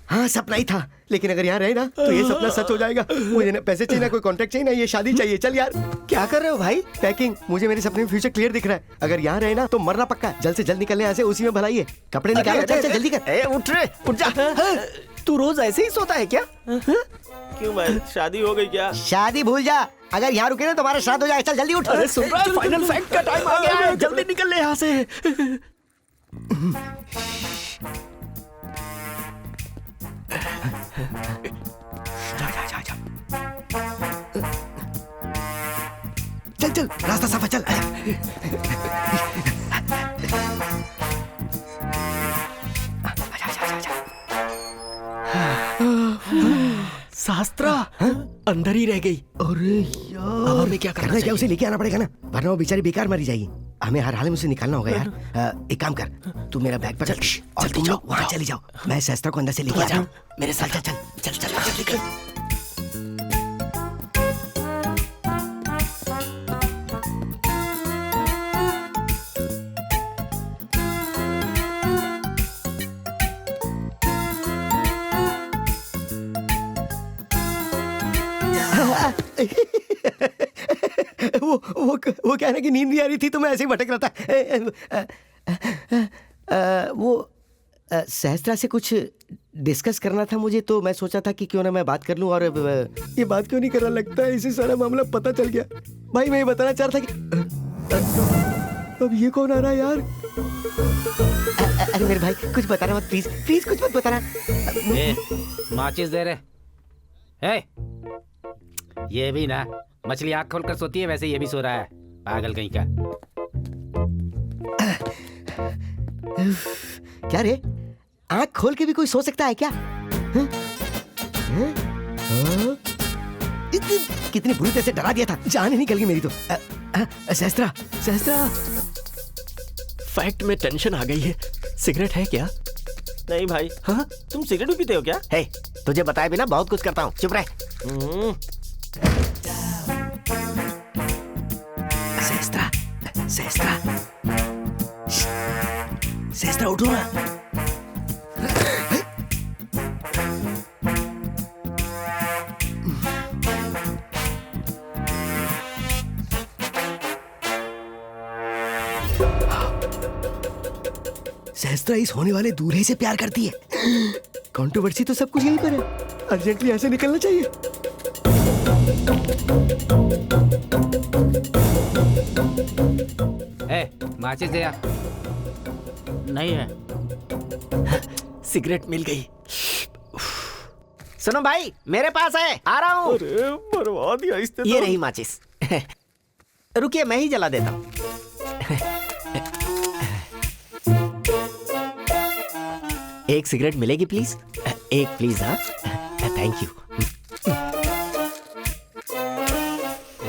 हाँ सपना ही था, लेकिन अगर यहाँ रहे ना तो ये सपना सच हो जाएगा। मुझे ना पैसे चाहिए, ना कोई कॉन्ट्रैक्ट चाहिए, ना ये शादी चाहिए। चल यार।
क्या कर रहे हो भाई?
पैकिंग। मुझे मेरे सपने में फ्यूचर क्लियर दिख रहा है। अगर यहाँ रहे ना तो मरना पक्का है। जल्द से जल्द निकलने यहाँ से, उसी में भलाई है। कपड़े निकालो, चल चल जल्दी कर।
उठ रे, उठ जा। तू रोज ऐसे ही सोता है क्या?
क्यों भाई, शादी हो गई क्या?
शादी भूल जा, अगर यहाँ रुके ना तो हमारा श्राद्ध हो जाएगा। चल जल्दी उठ।
अरे सुन रहा है, फाइनल फैक्ट का टाइम आ गया है, जल्दी निकल ले यहाँ से।
चल चल, रास्ता साफ है, चल।
शास्त्रा अंदर ही रह गई।
अरे यार,
अब हमें क्या करना
क्या? उसे लेके आना पड़ेगा ना, वरना वो बेचारी बेकार मरी जाएगी। हमें हर हाल में उसे निकालना होगा यार। एक काम कर, तू मेरा बैग पकड़ और तुम लोग वहाँ चले जाओ। मैं सहस्त्रा को अंदर से लेके आता हूँ। मेरे साथ चल चल चल चल जल्दी कर। वो कहने की नींद नहीं आ रही थी तो मैं ऐसे ही भटक रहा था। वो सहस्त्रा से कुछ डिस्कस करना था मुझे, तो मैं सोचा था कि क्यों ना मैं बात कर लूं। और ये बात क्यों नहीं कर रहा, लगता है इसे सारा मामला पता चल गया। भाई मैं ये बताना चाह रहा था कि अब ये कौन आ रहा है यार? अरे मेरे भाई कुछ बताना मत, प्लीज प्लीज कुछ मत बताना।
माचिस दे रहे। हे, ये भी ना मछली आँख खोलकर सोती है, वैसे ये भी सो रहा है, पागल कहीं का।
क्या रे, आँख खोल के भी कोई सो सकता है क्या? कितनी बुरी तरह से डरा दिया था, जान ही निकल गई मेरी तो। सहस्त्रा, सहस्त्रा।
फैक्ट में टेंशन आ गई है। सिगरेट है क्या?
नहीं भाई।
हाँ,
तुम सिगरेट भी पीते हो क्या?
है, तुझे बताए बिना बहुत कुछ करता हूँ, चुप रह।
सहस्त्रा, सहस्त्रा, सहस्त्रा उठो ना। सहस्त्रा इस होने वाले दूल्हे से प्यार करती है। कंट्रोवर्सी तो सब कुछ यहीं पर है, अर्जेंटली ऐसे निकलना चाहिए।
माचिस दे यार। नहीं है।
सिगरेट मिल गई। सुनो भाई, मेरे पास है, आ रहा हूँ।
अरे मरवा दिया इसने।
ये रही माचिस। रुकिए मैं ही जला देता हूँ। एक सिगरेट मिलेगी प्लीज? एक प्लीज। हाँ थैंक यू।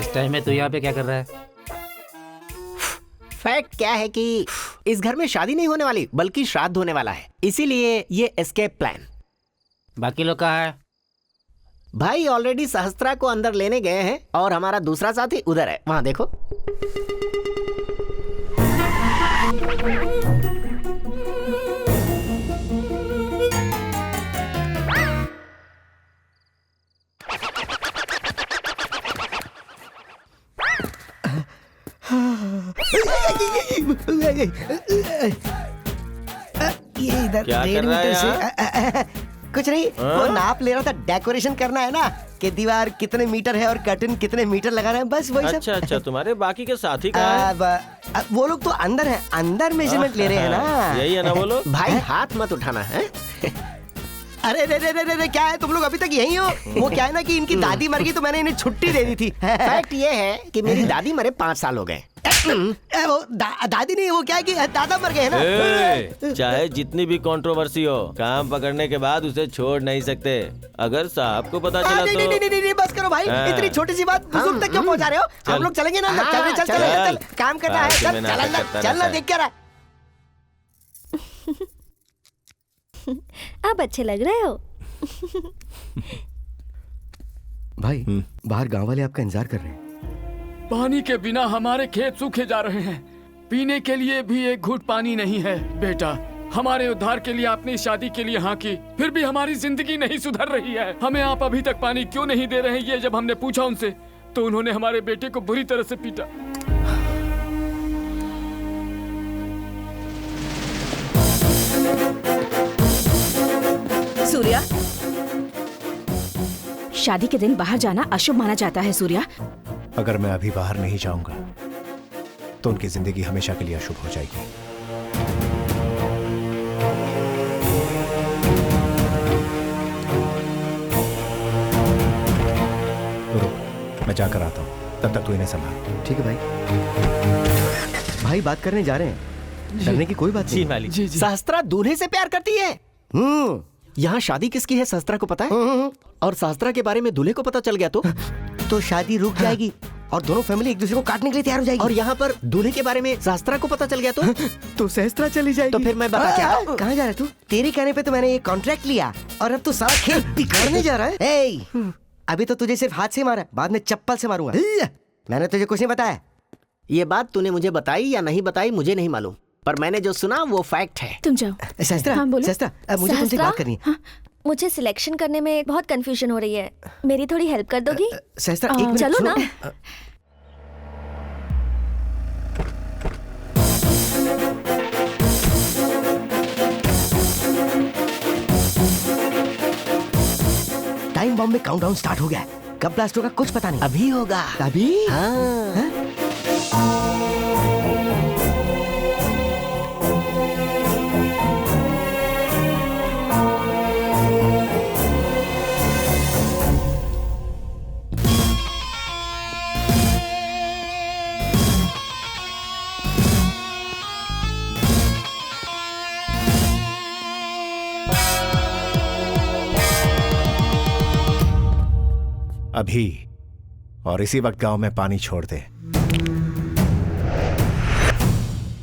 इस टाइम में तू यहाँ पे क्या कर रहा है?
फैक्ट क्या है कि इस घर में शादी नहीं होने वाली बल्कि श्राद्ध होने वाला है, इसीलिए ये एस्केप प्लान।
बाकी लोग कहाँ है?
भाई ऑलरेडी सहस्त्रा को अंदर लेने गए हैं और हमारा दूसरा साथी उधर है, वहां देखो।
ये इधर
क्या कर रहा है
से
कुछ नहीं, वो नाप ले रहा था, डेकोरेशन करना है ना कि दीवार कितने मीटर है और कर्टन कितने मीटर लगाना है, बस वही सब।
अच्छा अच्छा, तुम्हारे बाकी के साथी कहाँ हैं?
वो लोग तो अंदर है, अंदर मेजरमेंट ले रहे हैं ना।
यही है ना वो लोग?
भाई हाथ मत उठाना है। अरे रे रे रे रे रे, क्या है तुम लोग अभी तक यहीं हो? वो क्या है ना कि इनकी दादी मर गई तो मैंने इन्हें छुट्टी दे दी थी। फैक्ट ये है कि मेरी दादी मरे 5 साल हो गए। वो दादी नहीं, वो क्या है कि दादा मर गए ना।
चाहे जितनी भी कंट्रोवर्सी हो, काम पकड़ने के बाद उसे छोड़ नहीं सकते। अगर साहब को पता चला तो
नहीं, बस करो भाई, इतनी छोटी सी बात बुजुर्ग तक क्यों पहुंचा रहे हो? हम लोग चलेंगे ना, चल काम करना है, चल देख क्या रहा है।
आप अच्छे लग रहे हो।
भाई बाहर गांव वाले आपका इंतजार कर रहे हैं।
पानी के बिना हमारे खेत सूखे जा रहे हैं, पीने के लिए भी एक घूंट पानी नहीं है। बेटा, हमारे उद्धार के लिए आपने शादी के लिए हाँ की, फिर भी हमारी जिंदगी नहीं सुधर रही है। हमें आप अभी तक पानी क्यों नहीं दे रहे हैं? ये जब हमने पूछा उनसे तो उन्होंने हमारे बेटे को बुरी तरह से पीटा।
सूर्या, शादी के दिन बाहर जाना अशुभ माना जाता है। सूर्या,
अगर मैं अभी बाहर नहीं जाऊंगा तो उनकी जिंदगी हमेशा के लिए अशुभ हो जाएगी। रुक, मैं जाकर आता हूं, तब तक तू इन्हें संभाल।
ठीक है भाई। भाई बात करने जा रहे हैं, डरने की कोई बात नहीं।
जी मालिक।
सहस्त्रा दूल्हे से प्यार करती है।
यहाँ शादी किसकी है सहस्त्रा को पता है? और सहस्त्रा के बारे में दूल्हे को पता चल गया
तो शादी रुक जाएगी और दोनों फैमिली एक दूसरे को काटने के लिए तैयार हो जाएगी।
और यहाँ पर दूल्हे के बारे में सहस्त्रा को पता चल गया
तो सहस्त्रा चली जाएगी।
तो फिर मैं बता क्या?
कहाँ जा रहा है तू? तेरे कहने पे तो मैंने ये कॉन्ट्रैक्ट लिया और अब तू सारा खेत बिगाड़ने जा रहा है। अभी तो तुझे सिर्फ हाथ से मारा, बाद में चप्पल से मारूंगा। मैंने तुझे कुछ नहीं बताया।
ये बात तूने मुझे बताई या नहीं बताई मुझे नहीं मालूम, पर मैंने जो सुना वो फैक्ट है।
तुम जाओ।
सहस्त्रा,
हाँ, बोलो।
सहस्त्रा, मुझे तुमसे बात करनी है।
मुझे सिलेक्शन करने में बहुत कंफ्यूजन हो रही है, मेरी थोड़ी हेल्प कर दोगी?
सहस्त्रा, एक मिनट
चलो
सुनो।
ना।
टाइम बॉम्ब में काउंटडाउन स्टार्ट हो गया है। कब ब्लास्ट होगा कुछ पता नहीं।
अभी होगा।
अभी?
हाँ।
अभी और इसी वक्त गांव में पानी छोड़ दे।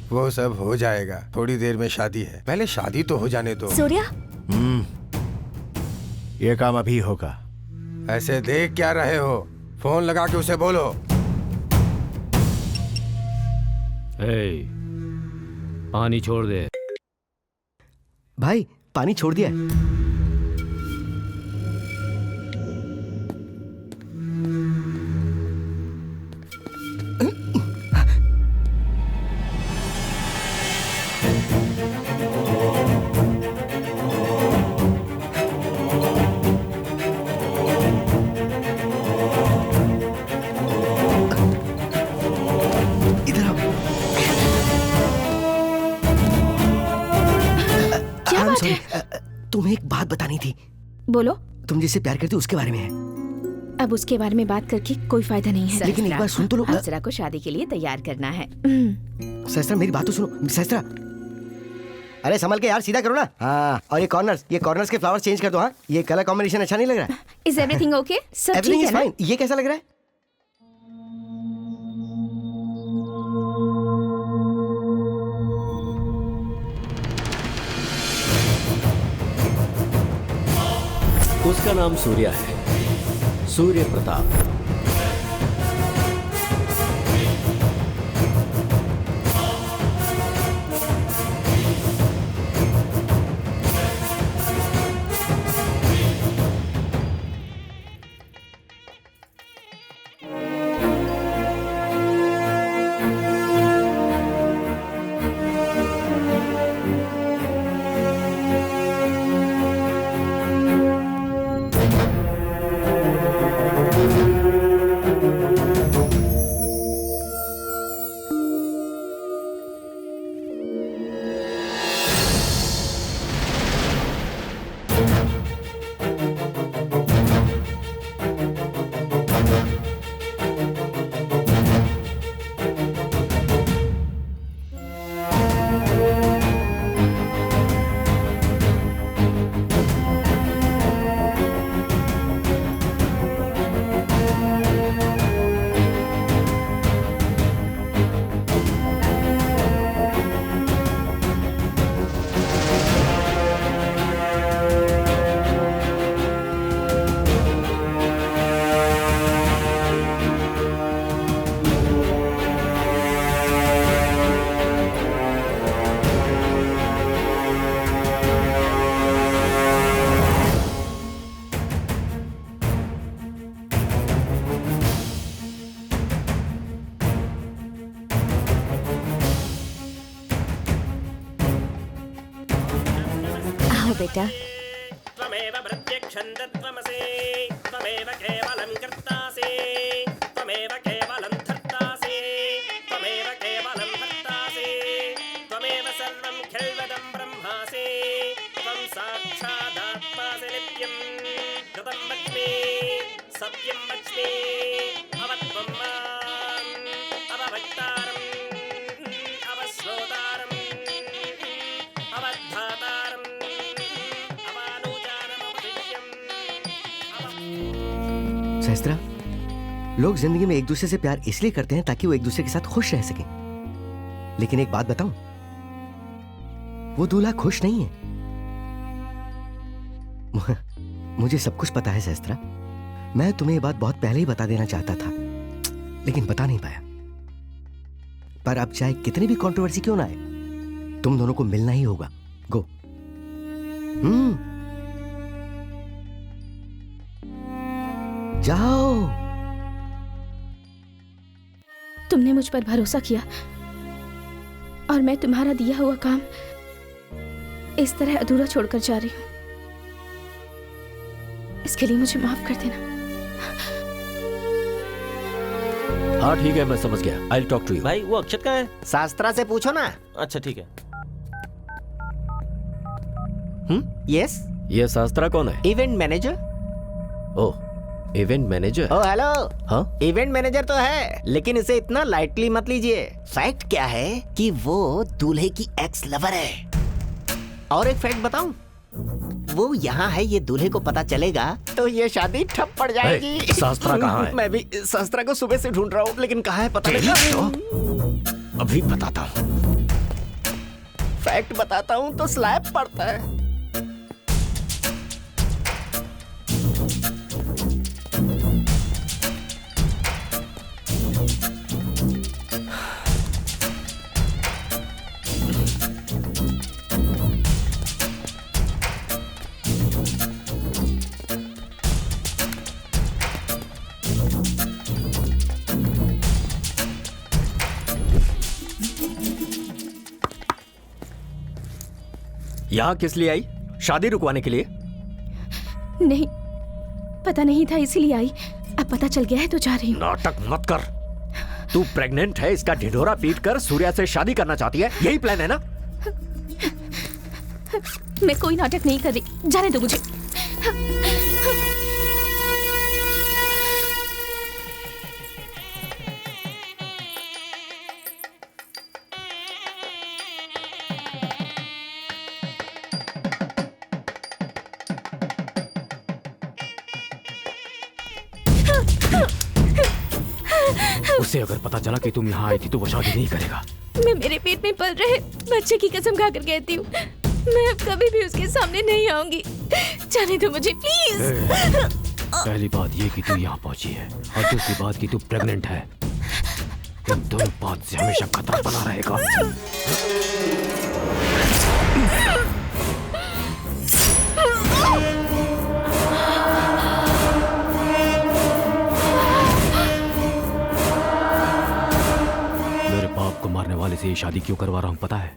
वो सब हो जाएगा, थोड़ी देर में शादी है, पहले शादी तो हो जाने दो।
सूर्या,
ये काम अभी होगा।
ऐसे देख क्या रहे हो? फोन लगा के उसे बोलो।
पानी छोड़ दे।
भाई पानी छोड़ दिया है। तुम्हें एक बात बतानी थी।
बोलो।
तुम जिससे प्यार करती हो उसके बारे में है।
अब उसके बारे में बात करके कोई फायदा नहीं है।
लेकिन एक बार सुन तो लो।
सहस्त्रा को शादी के लिए तैयार करना है।
सहस्त्रा मेरी बात तो सुनो। सहस्त्रा,
अरे संभल के यार, सीधा करो ना। हाँ, और ये कॉर्नर्स के फ्लावर्स चेंज कर दो। हाँ, ये कलर कॉम्बिनेशन अच्छा नहीं लग रहा है।
Is everything okay? सब ठीक
एवरीथिंग
है
इज
ना?
फाइन। ये कैसा लग रहा है?
उसका नाम सूर्या है, सूर्य प्रताप।
रहो बेटा।
त्वमेव प्रत्यक्षं तत्त्वमसि त्वमेव केवलं कर्तासि त्वमेव केवलं धर्तासि त्वमेव केवलं हर्तासि त्वमेव सर्वं खिल्वदं ब्रह्मासि त्वं साक्षादात्मासि नित्यं कृतं वच्मि सत्यं वच्मि अवत्वं माम् अवभक्तारम् अवश्रोतारम् अवद्धातारम्
सहस्त्रा, लोग जिंदगी में एक दूसरे से प्यार इसलिए करते हैं ताकि वो एक दूसरे के साथ खुश रह सकें। लेकिन एक बात बताऊं, वो दूल्हा खुश नहीं है। मुझे सब कुछ पता है सहस्त्रा। मैं तुम्हें ये बात बहुत पहले ही बता देना चाहता था, लेकिन बता नहीं पाया। पर अब चाहे कितनी भी कंट्रोवर्सी क्यों ना आए, तुम दोनों को मिलना ही होगा। गो। जाओ।
तुमने मुझ पर भरोसा किया और मैं तुम्हारा दिया हुआ काम इस तरह अधूरा छोड़कर जा रही हूं। इसके लिए मुझे माफ कर देना।
हाँ ठीक है, मैं समझ गया। I'll talk to you।
भाई वो अक्षत कहाँ है? शास्त्रा से पूछो ना।
अच्छा ठीक है।
यस।
ये शास्त्रा कौन है?
Event manager.
Oh, event manager.
Oh hello.
हाँ,
इवेंट मैनेजर तो है, लेकिन इसे इतना लाइटली मत लीजिए। फैक्ट क्या है कि वो दूल्हे की एक्स लवर है। और एक फैक्ट बताऊं, वो यहाँ है, ये दूल्हे को पता चलेगा तो ये शादी ठप पड़ जाएगी।
शास्त्रा कहाँ है?
मैं भी शास्त्रा को सुबह से ढूंढ रहा हूँ, लेकिन कहाँ है पता नहीं।
अभी बताता हूँ।
फैक्ट बताता हूँ तो स्लैब पड़ता है।
यहाँ किस लिए आई? शादी रुकवाने के लिए?
नहीं, पता नहीं था इसीलिए आई। अब पता चल गया है तो जा रही हूँ।
नाटक मत कर। तू प्रेग्नेंट है, इसका ढिढोरा पीट कर सूर्या से शादी करना चाहती है, यही प्लान है ना?
मैं कोई नाटक नहीं कर रही, जाने दो मुझे।
उसे अगर पता चला कि तुम यहाँ आई थी तो वो शादी नहीं करेगा।
मैं मेरे पेट में पल रहे बच्चे की कसम खाकर कहती हूँ, मैं अब कभी भी उसके सामने नहीं आऊंगी। जाने दो मुझे प्लीज।
पहली बात ये कि तू यहाँ पहुंची है, और दूसरी बात कि तू प्रेग्नेंट है। इन दोनों बात से हमेशा खतरा बना रहेगा। को मारने वाले से ये शादी क्यों करवा रहा हूं पता है?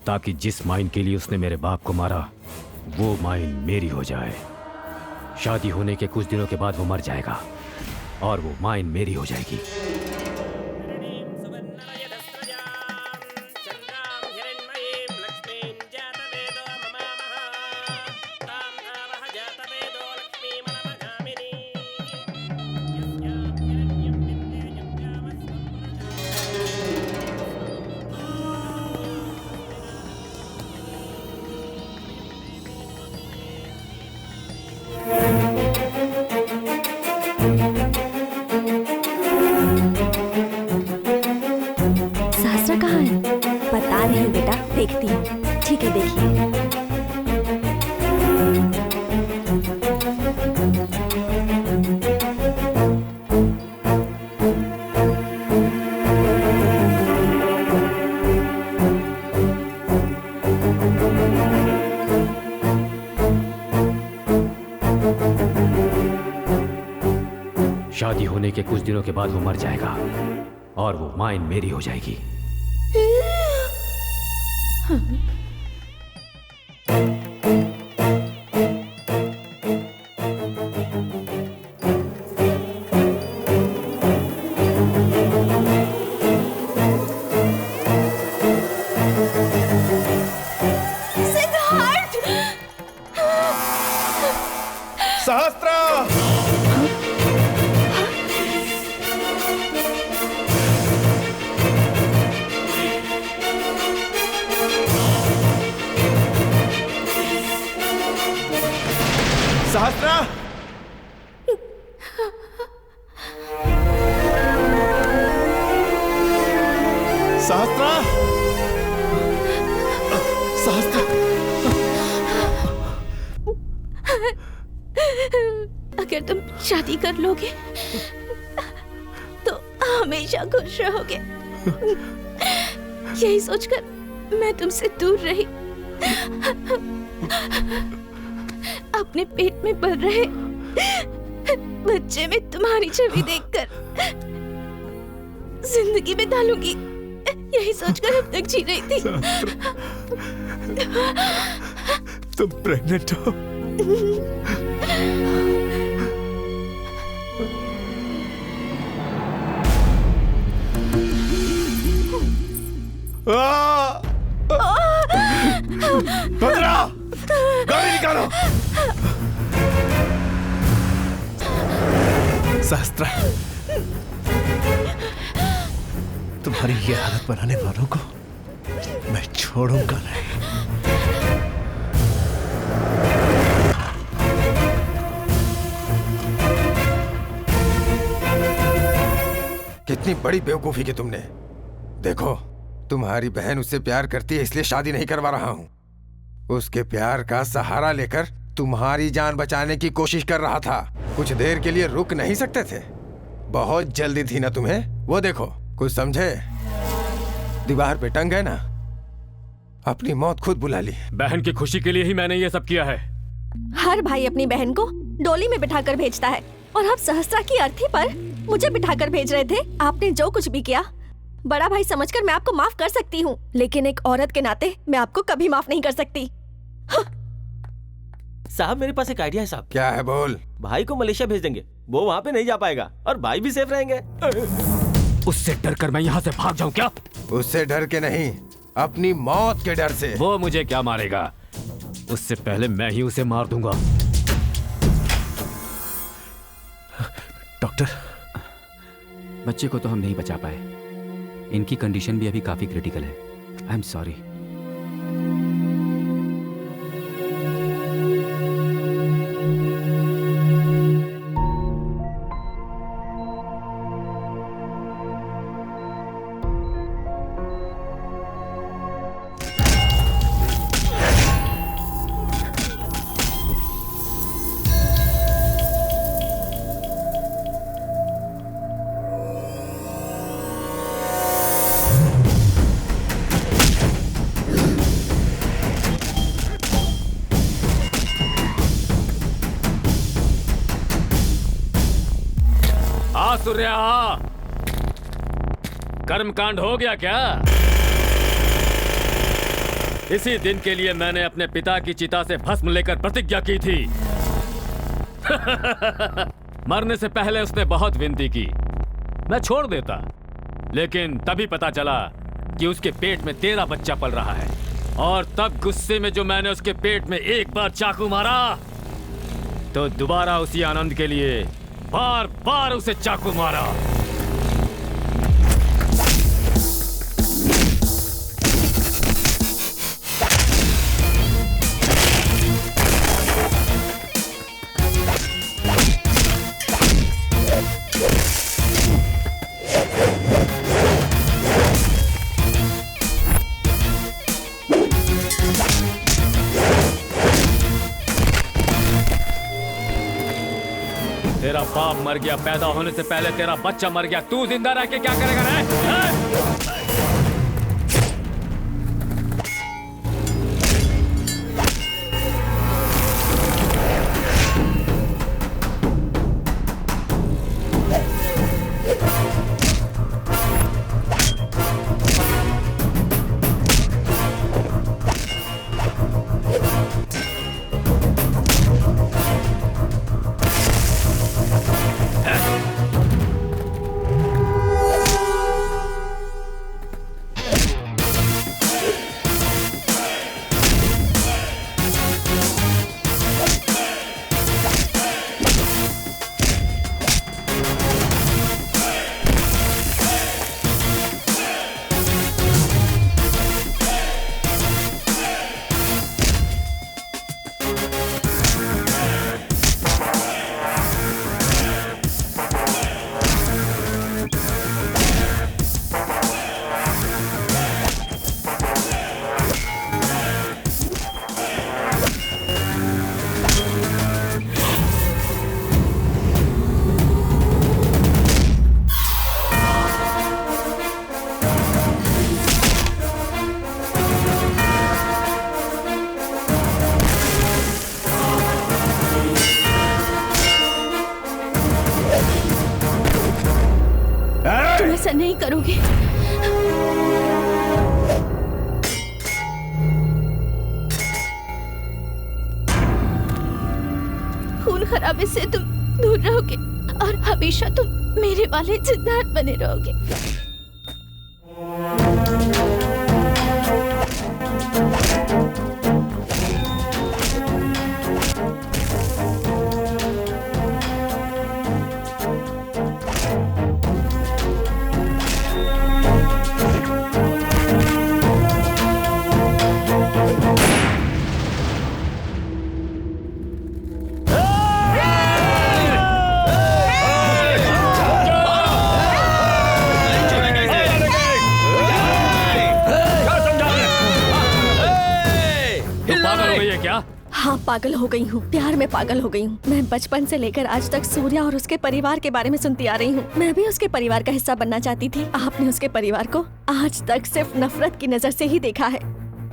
ताकि जिस माइन के लिए उसने मेरे बाप को मारा वो माइन मेरी हो जाए। शादी होने के कुछ दिनों के बाद वो मर जाएगा और वो माइन मेरी हो जाएगी।
देखती हूँ। ठीक है, देखिए।
शादी होने के कुछ दिनों के बाद वो मर जाएगा और वो माइन मेरी हो जाएगी।
सहस्त्र! सहस्त्र! सहस्त्र! सहस्त्र!
अगर तुम शादी कर लोगे तो हमेशा खुश रहोगे। यही सोचकर मैं तुमसे दूर रही। अपने पेट में पल रहे बच्चे में तुम्हारी छवि देखकर जिंदगी बिता लूंगी, यही सोचकर अब तक जी रही थी।
तुम प्रेग्नेंट हो? भद्रा! गाड़ी निकालो! सहस्त्र, तुम्हारी ये हालत बनाने वालों को मैं छोड़ूंगा नहीं।
कितनी बड़ी बेवकूफी की तुमने। देखो, तुम्हारी बहन उससे प्यार करती है इसलिए शादी नहीं करवा रहा हूं। उसके प्यार का सहारा लेकर तुम्हारी जान बचाने की कोशिश कर रहा था। कुछ देर के लिए रुक नहीं सकते थे? बहुत जल्दी थी ना तुम्हें। वो देखो, कुछ समझे? दीवार पे टंग गए ना, अपनी मौत खुद बुला ली।
बहन की खुशी के लिए ही मैंने ये सब किया है।
हर भाई अपनी बहन को डोली में बिठाकर भेजता है और अब सहस्त्रा की अर्थी पर मुझे बिठाकर भेज रहे थे। आपने जो कुछ भी किया बड़ा भाई समझकर मैं आपको माफ कर सकती हूँ, लेकिन एक औरत के नाते मैं आपको कभी माफ नहीं कर सकती।
साहब, मेरे पास एक आइडिया है साहब।
क्या है? बोल।
भाई को मलेशिया भेज देंगे, वो वहाँ पे नहीं जा पाएगा और भाई भी सेफ रहेंगे।
उससे डर कर मैं यहाँ से भाग जाऊँ क्या?
उससे डर के नहीं, अपनी मौत के डर से।
वो मुझे क्या मारेगा? उससे पहले मैं ही उसे मार दूंगा।
डॉक्टर,
बच्चे को तो हम नहीं बचा पाए। इनकी कंडीशन भी अभी काफी क्रिटिकल है। आई एम सॉरी। सूर्या, कर्मकांड हो गया क्या? इसी दिन के लिए मैंने अपने पिता की चिता से भस्म लेकर प्रतिज्ञा की थी। मरने से पहले उसने बहुत विनती की, मैं छोड़ देता, लेकिन तभी पता चला कि उसके पेट में तेरा बच्चा पल रहा है, और तब गुस्से में जो मैंने उसके पेट में एक बार चाकू मारा, तो दोबारा उसी आनंद के लिए बार बार उसे चाकू मारा। तेरा बाप मर गया, पैदा होने से पहले तेरा बच्चा मर गया, तू जिंदा रह के क्या करेगा रे?
ऐसा नहीं करोगे। खून खराबे से तुम दूर रहोगे और हमेशा तुम मेरे वाले सिद्धार्थ बने रहोगे।
हाँ, पागल हो गई हूँ, प्यार में पागल हो गई हूँ। मैं बचपन से लेकर आज तक सूर्या और उसके परिवार के बारे में सुनती आ रही हूँ। मैं भी उसके परिवार का हिस्सा बनना चाहती थी। आपने उसके परिवार को आज तक सिर्फ नफरत की नजर से ही देखा है,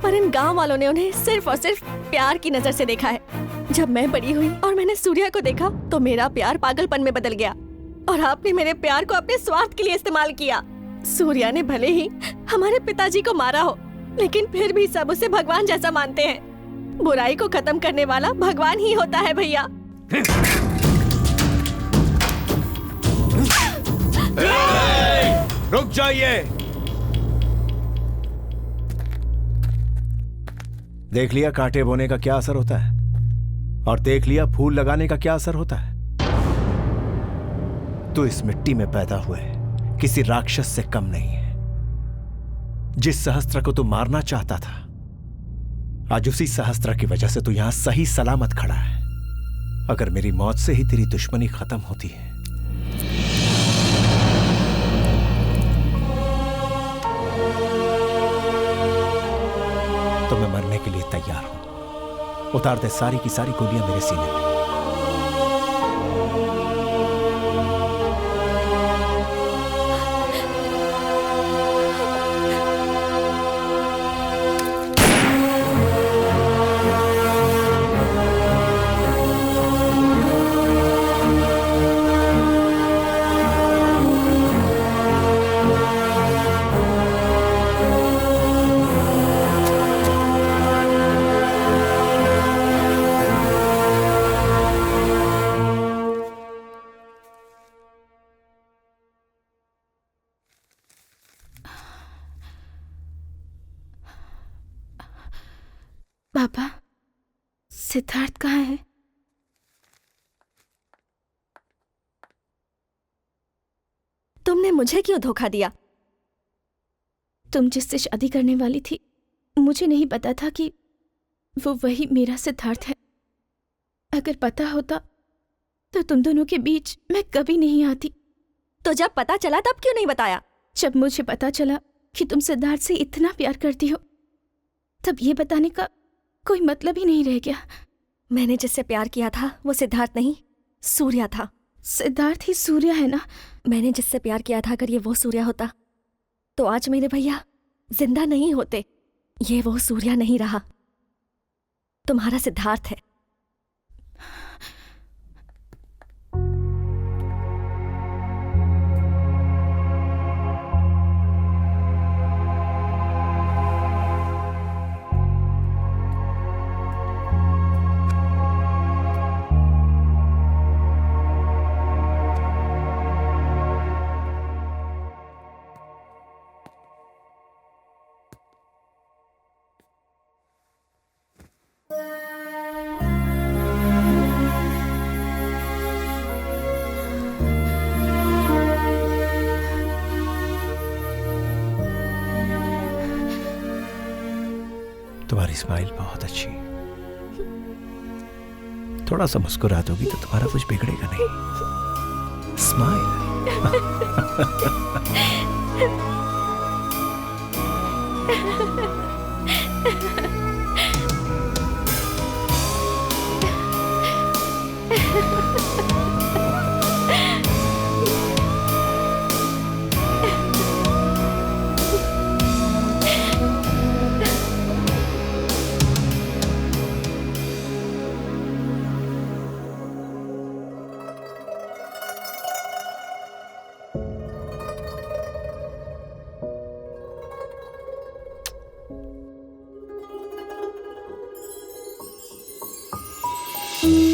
पर इन गाँव वालों ने उन्हें सिर्फ और सिर्फ प्यार की नजर से देखा है। जब मैं बड़ी हुई और मैंने सूर्या को देखा तो मेरा प्यार पागलपन में बदल गया और आपने मेरे प्यार को अपने स्वार्थ के लिए इस्तेमाल किया। सूर्या ने भले ही हमारे पिताजी को मारा हो, लेकिन फिर भी सब उसे भगवान जैसा मानते हैं। बुराई को खत्म करने वाला भगवान ही होता है भैया।
रुक जाइए। देख लिया कांटे बोने का क्या असर होता है, और देख लिया फूल लगाने का क्या असर होता है। तो इस मिट्टी में पैदा हुए किसी राक्षस से कम नहीं है। जिस सहस्त्र को तू मारना चाहता था, आज उसी सहस्त्र की वजह से तू यहां सही सलामत खड़ा है। अगर मेरी मौत से ही तेरी दुश्मनी खत्म होती है तो मैं मरने के लिए तैयार हूं। उतार दे सारी की सारी गोलियां मेरे सीने में।
पापा, सिद्धार्थ कहाँ है?
तुमने मुझे क्यों धोखा दिया?
तुम जिससे शादी करने वाली थी, मुझे नहीं पता था कि वो वही मेरा सिद्धार्थ है। अगर पता होता तो तुम दोनों के बीच मैं कभी नहीं आती।
तो जब पता चला तब क्यों नहीं बताया?
जब मुझे पता चला कि तुम सिद्धार्थ से इतना प्यार करती हो, तब ये बताने का कोई मतलब ही नहीं रह गया।
मैंने जिससे प्यार किया था वो सिद्धार्थ नहीं, सूर्या था।
सिद्धार्थ ही सूर्या है ना?
मैंने जिससे प्यार किया था, अगर ये वो सूर्या होता तो आज मेरे भैया जिंदा नहीं होते। ये वो सूर्या नहीं रहा, तुम्हारा सिद्धार्थ है।
तुम्हारी स्माइल बहुत अच्छी। थोड़ा सा मुस्कुरा दोगी तो तुम्हारा कुछ बिगड़ेगा नहीं। स्माइल।
है।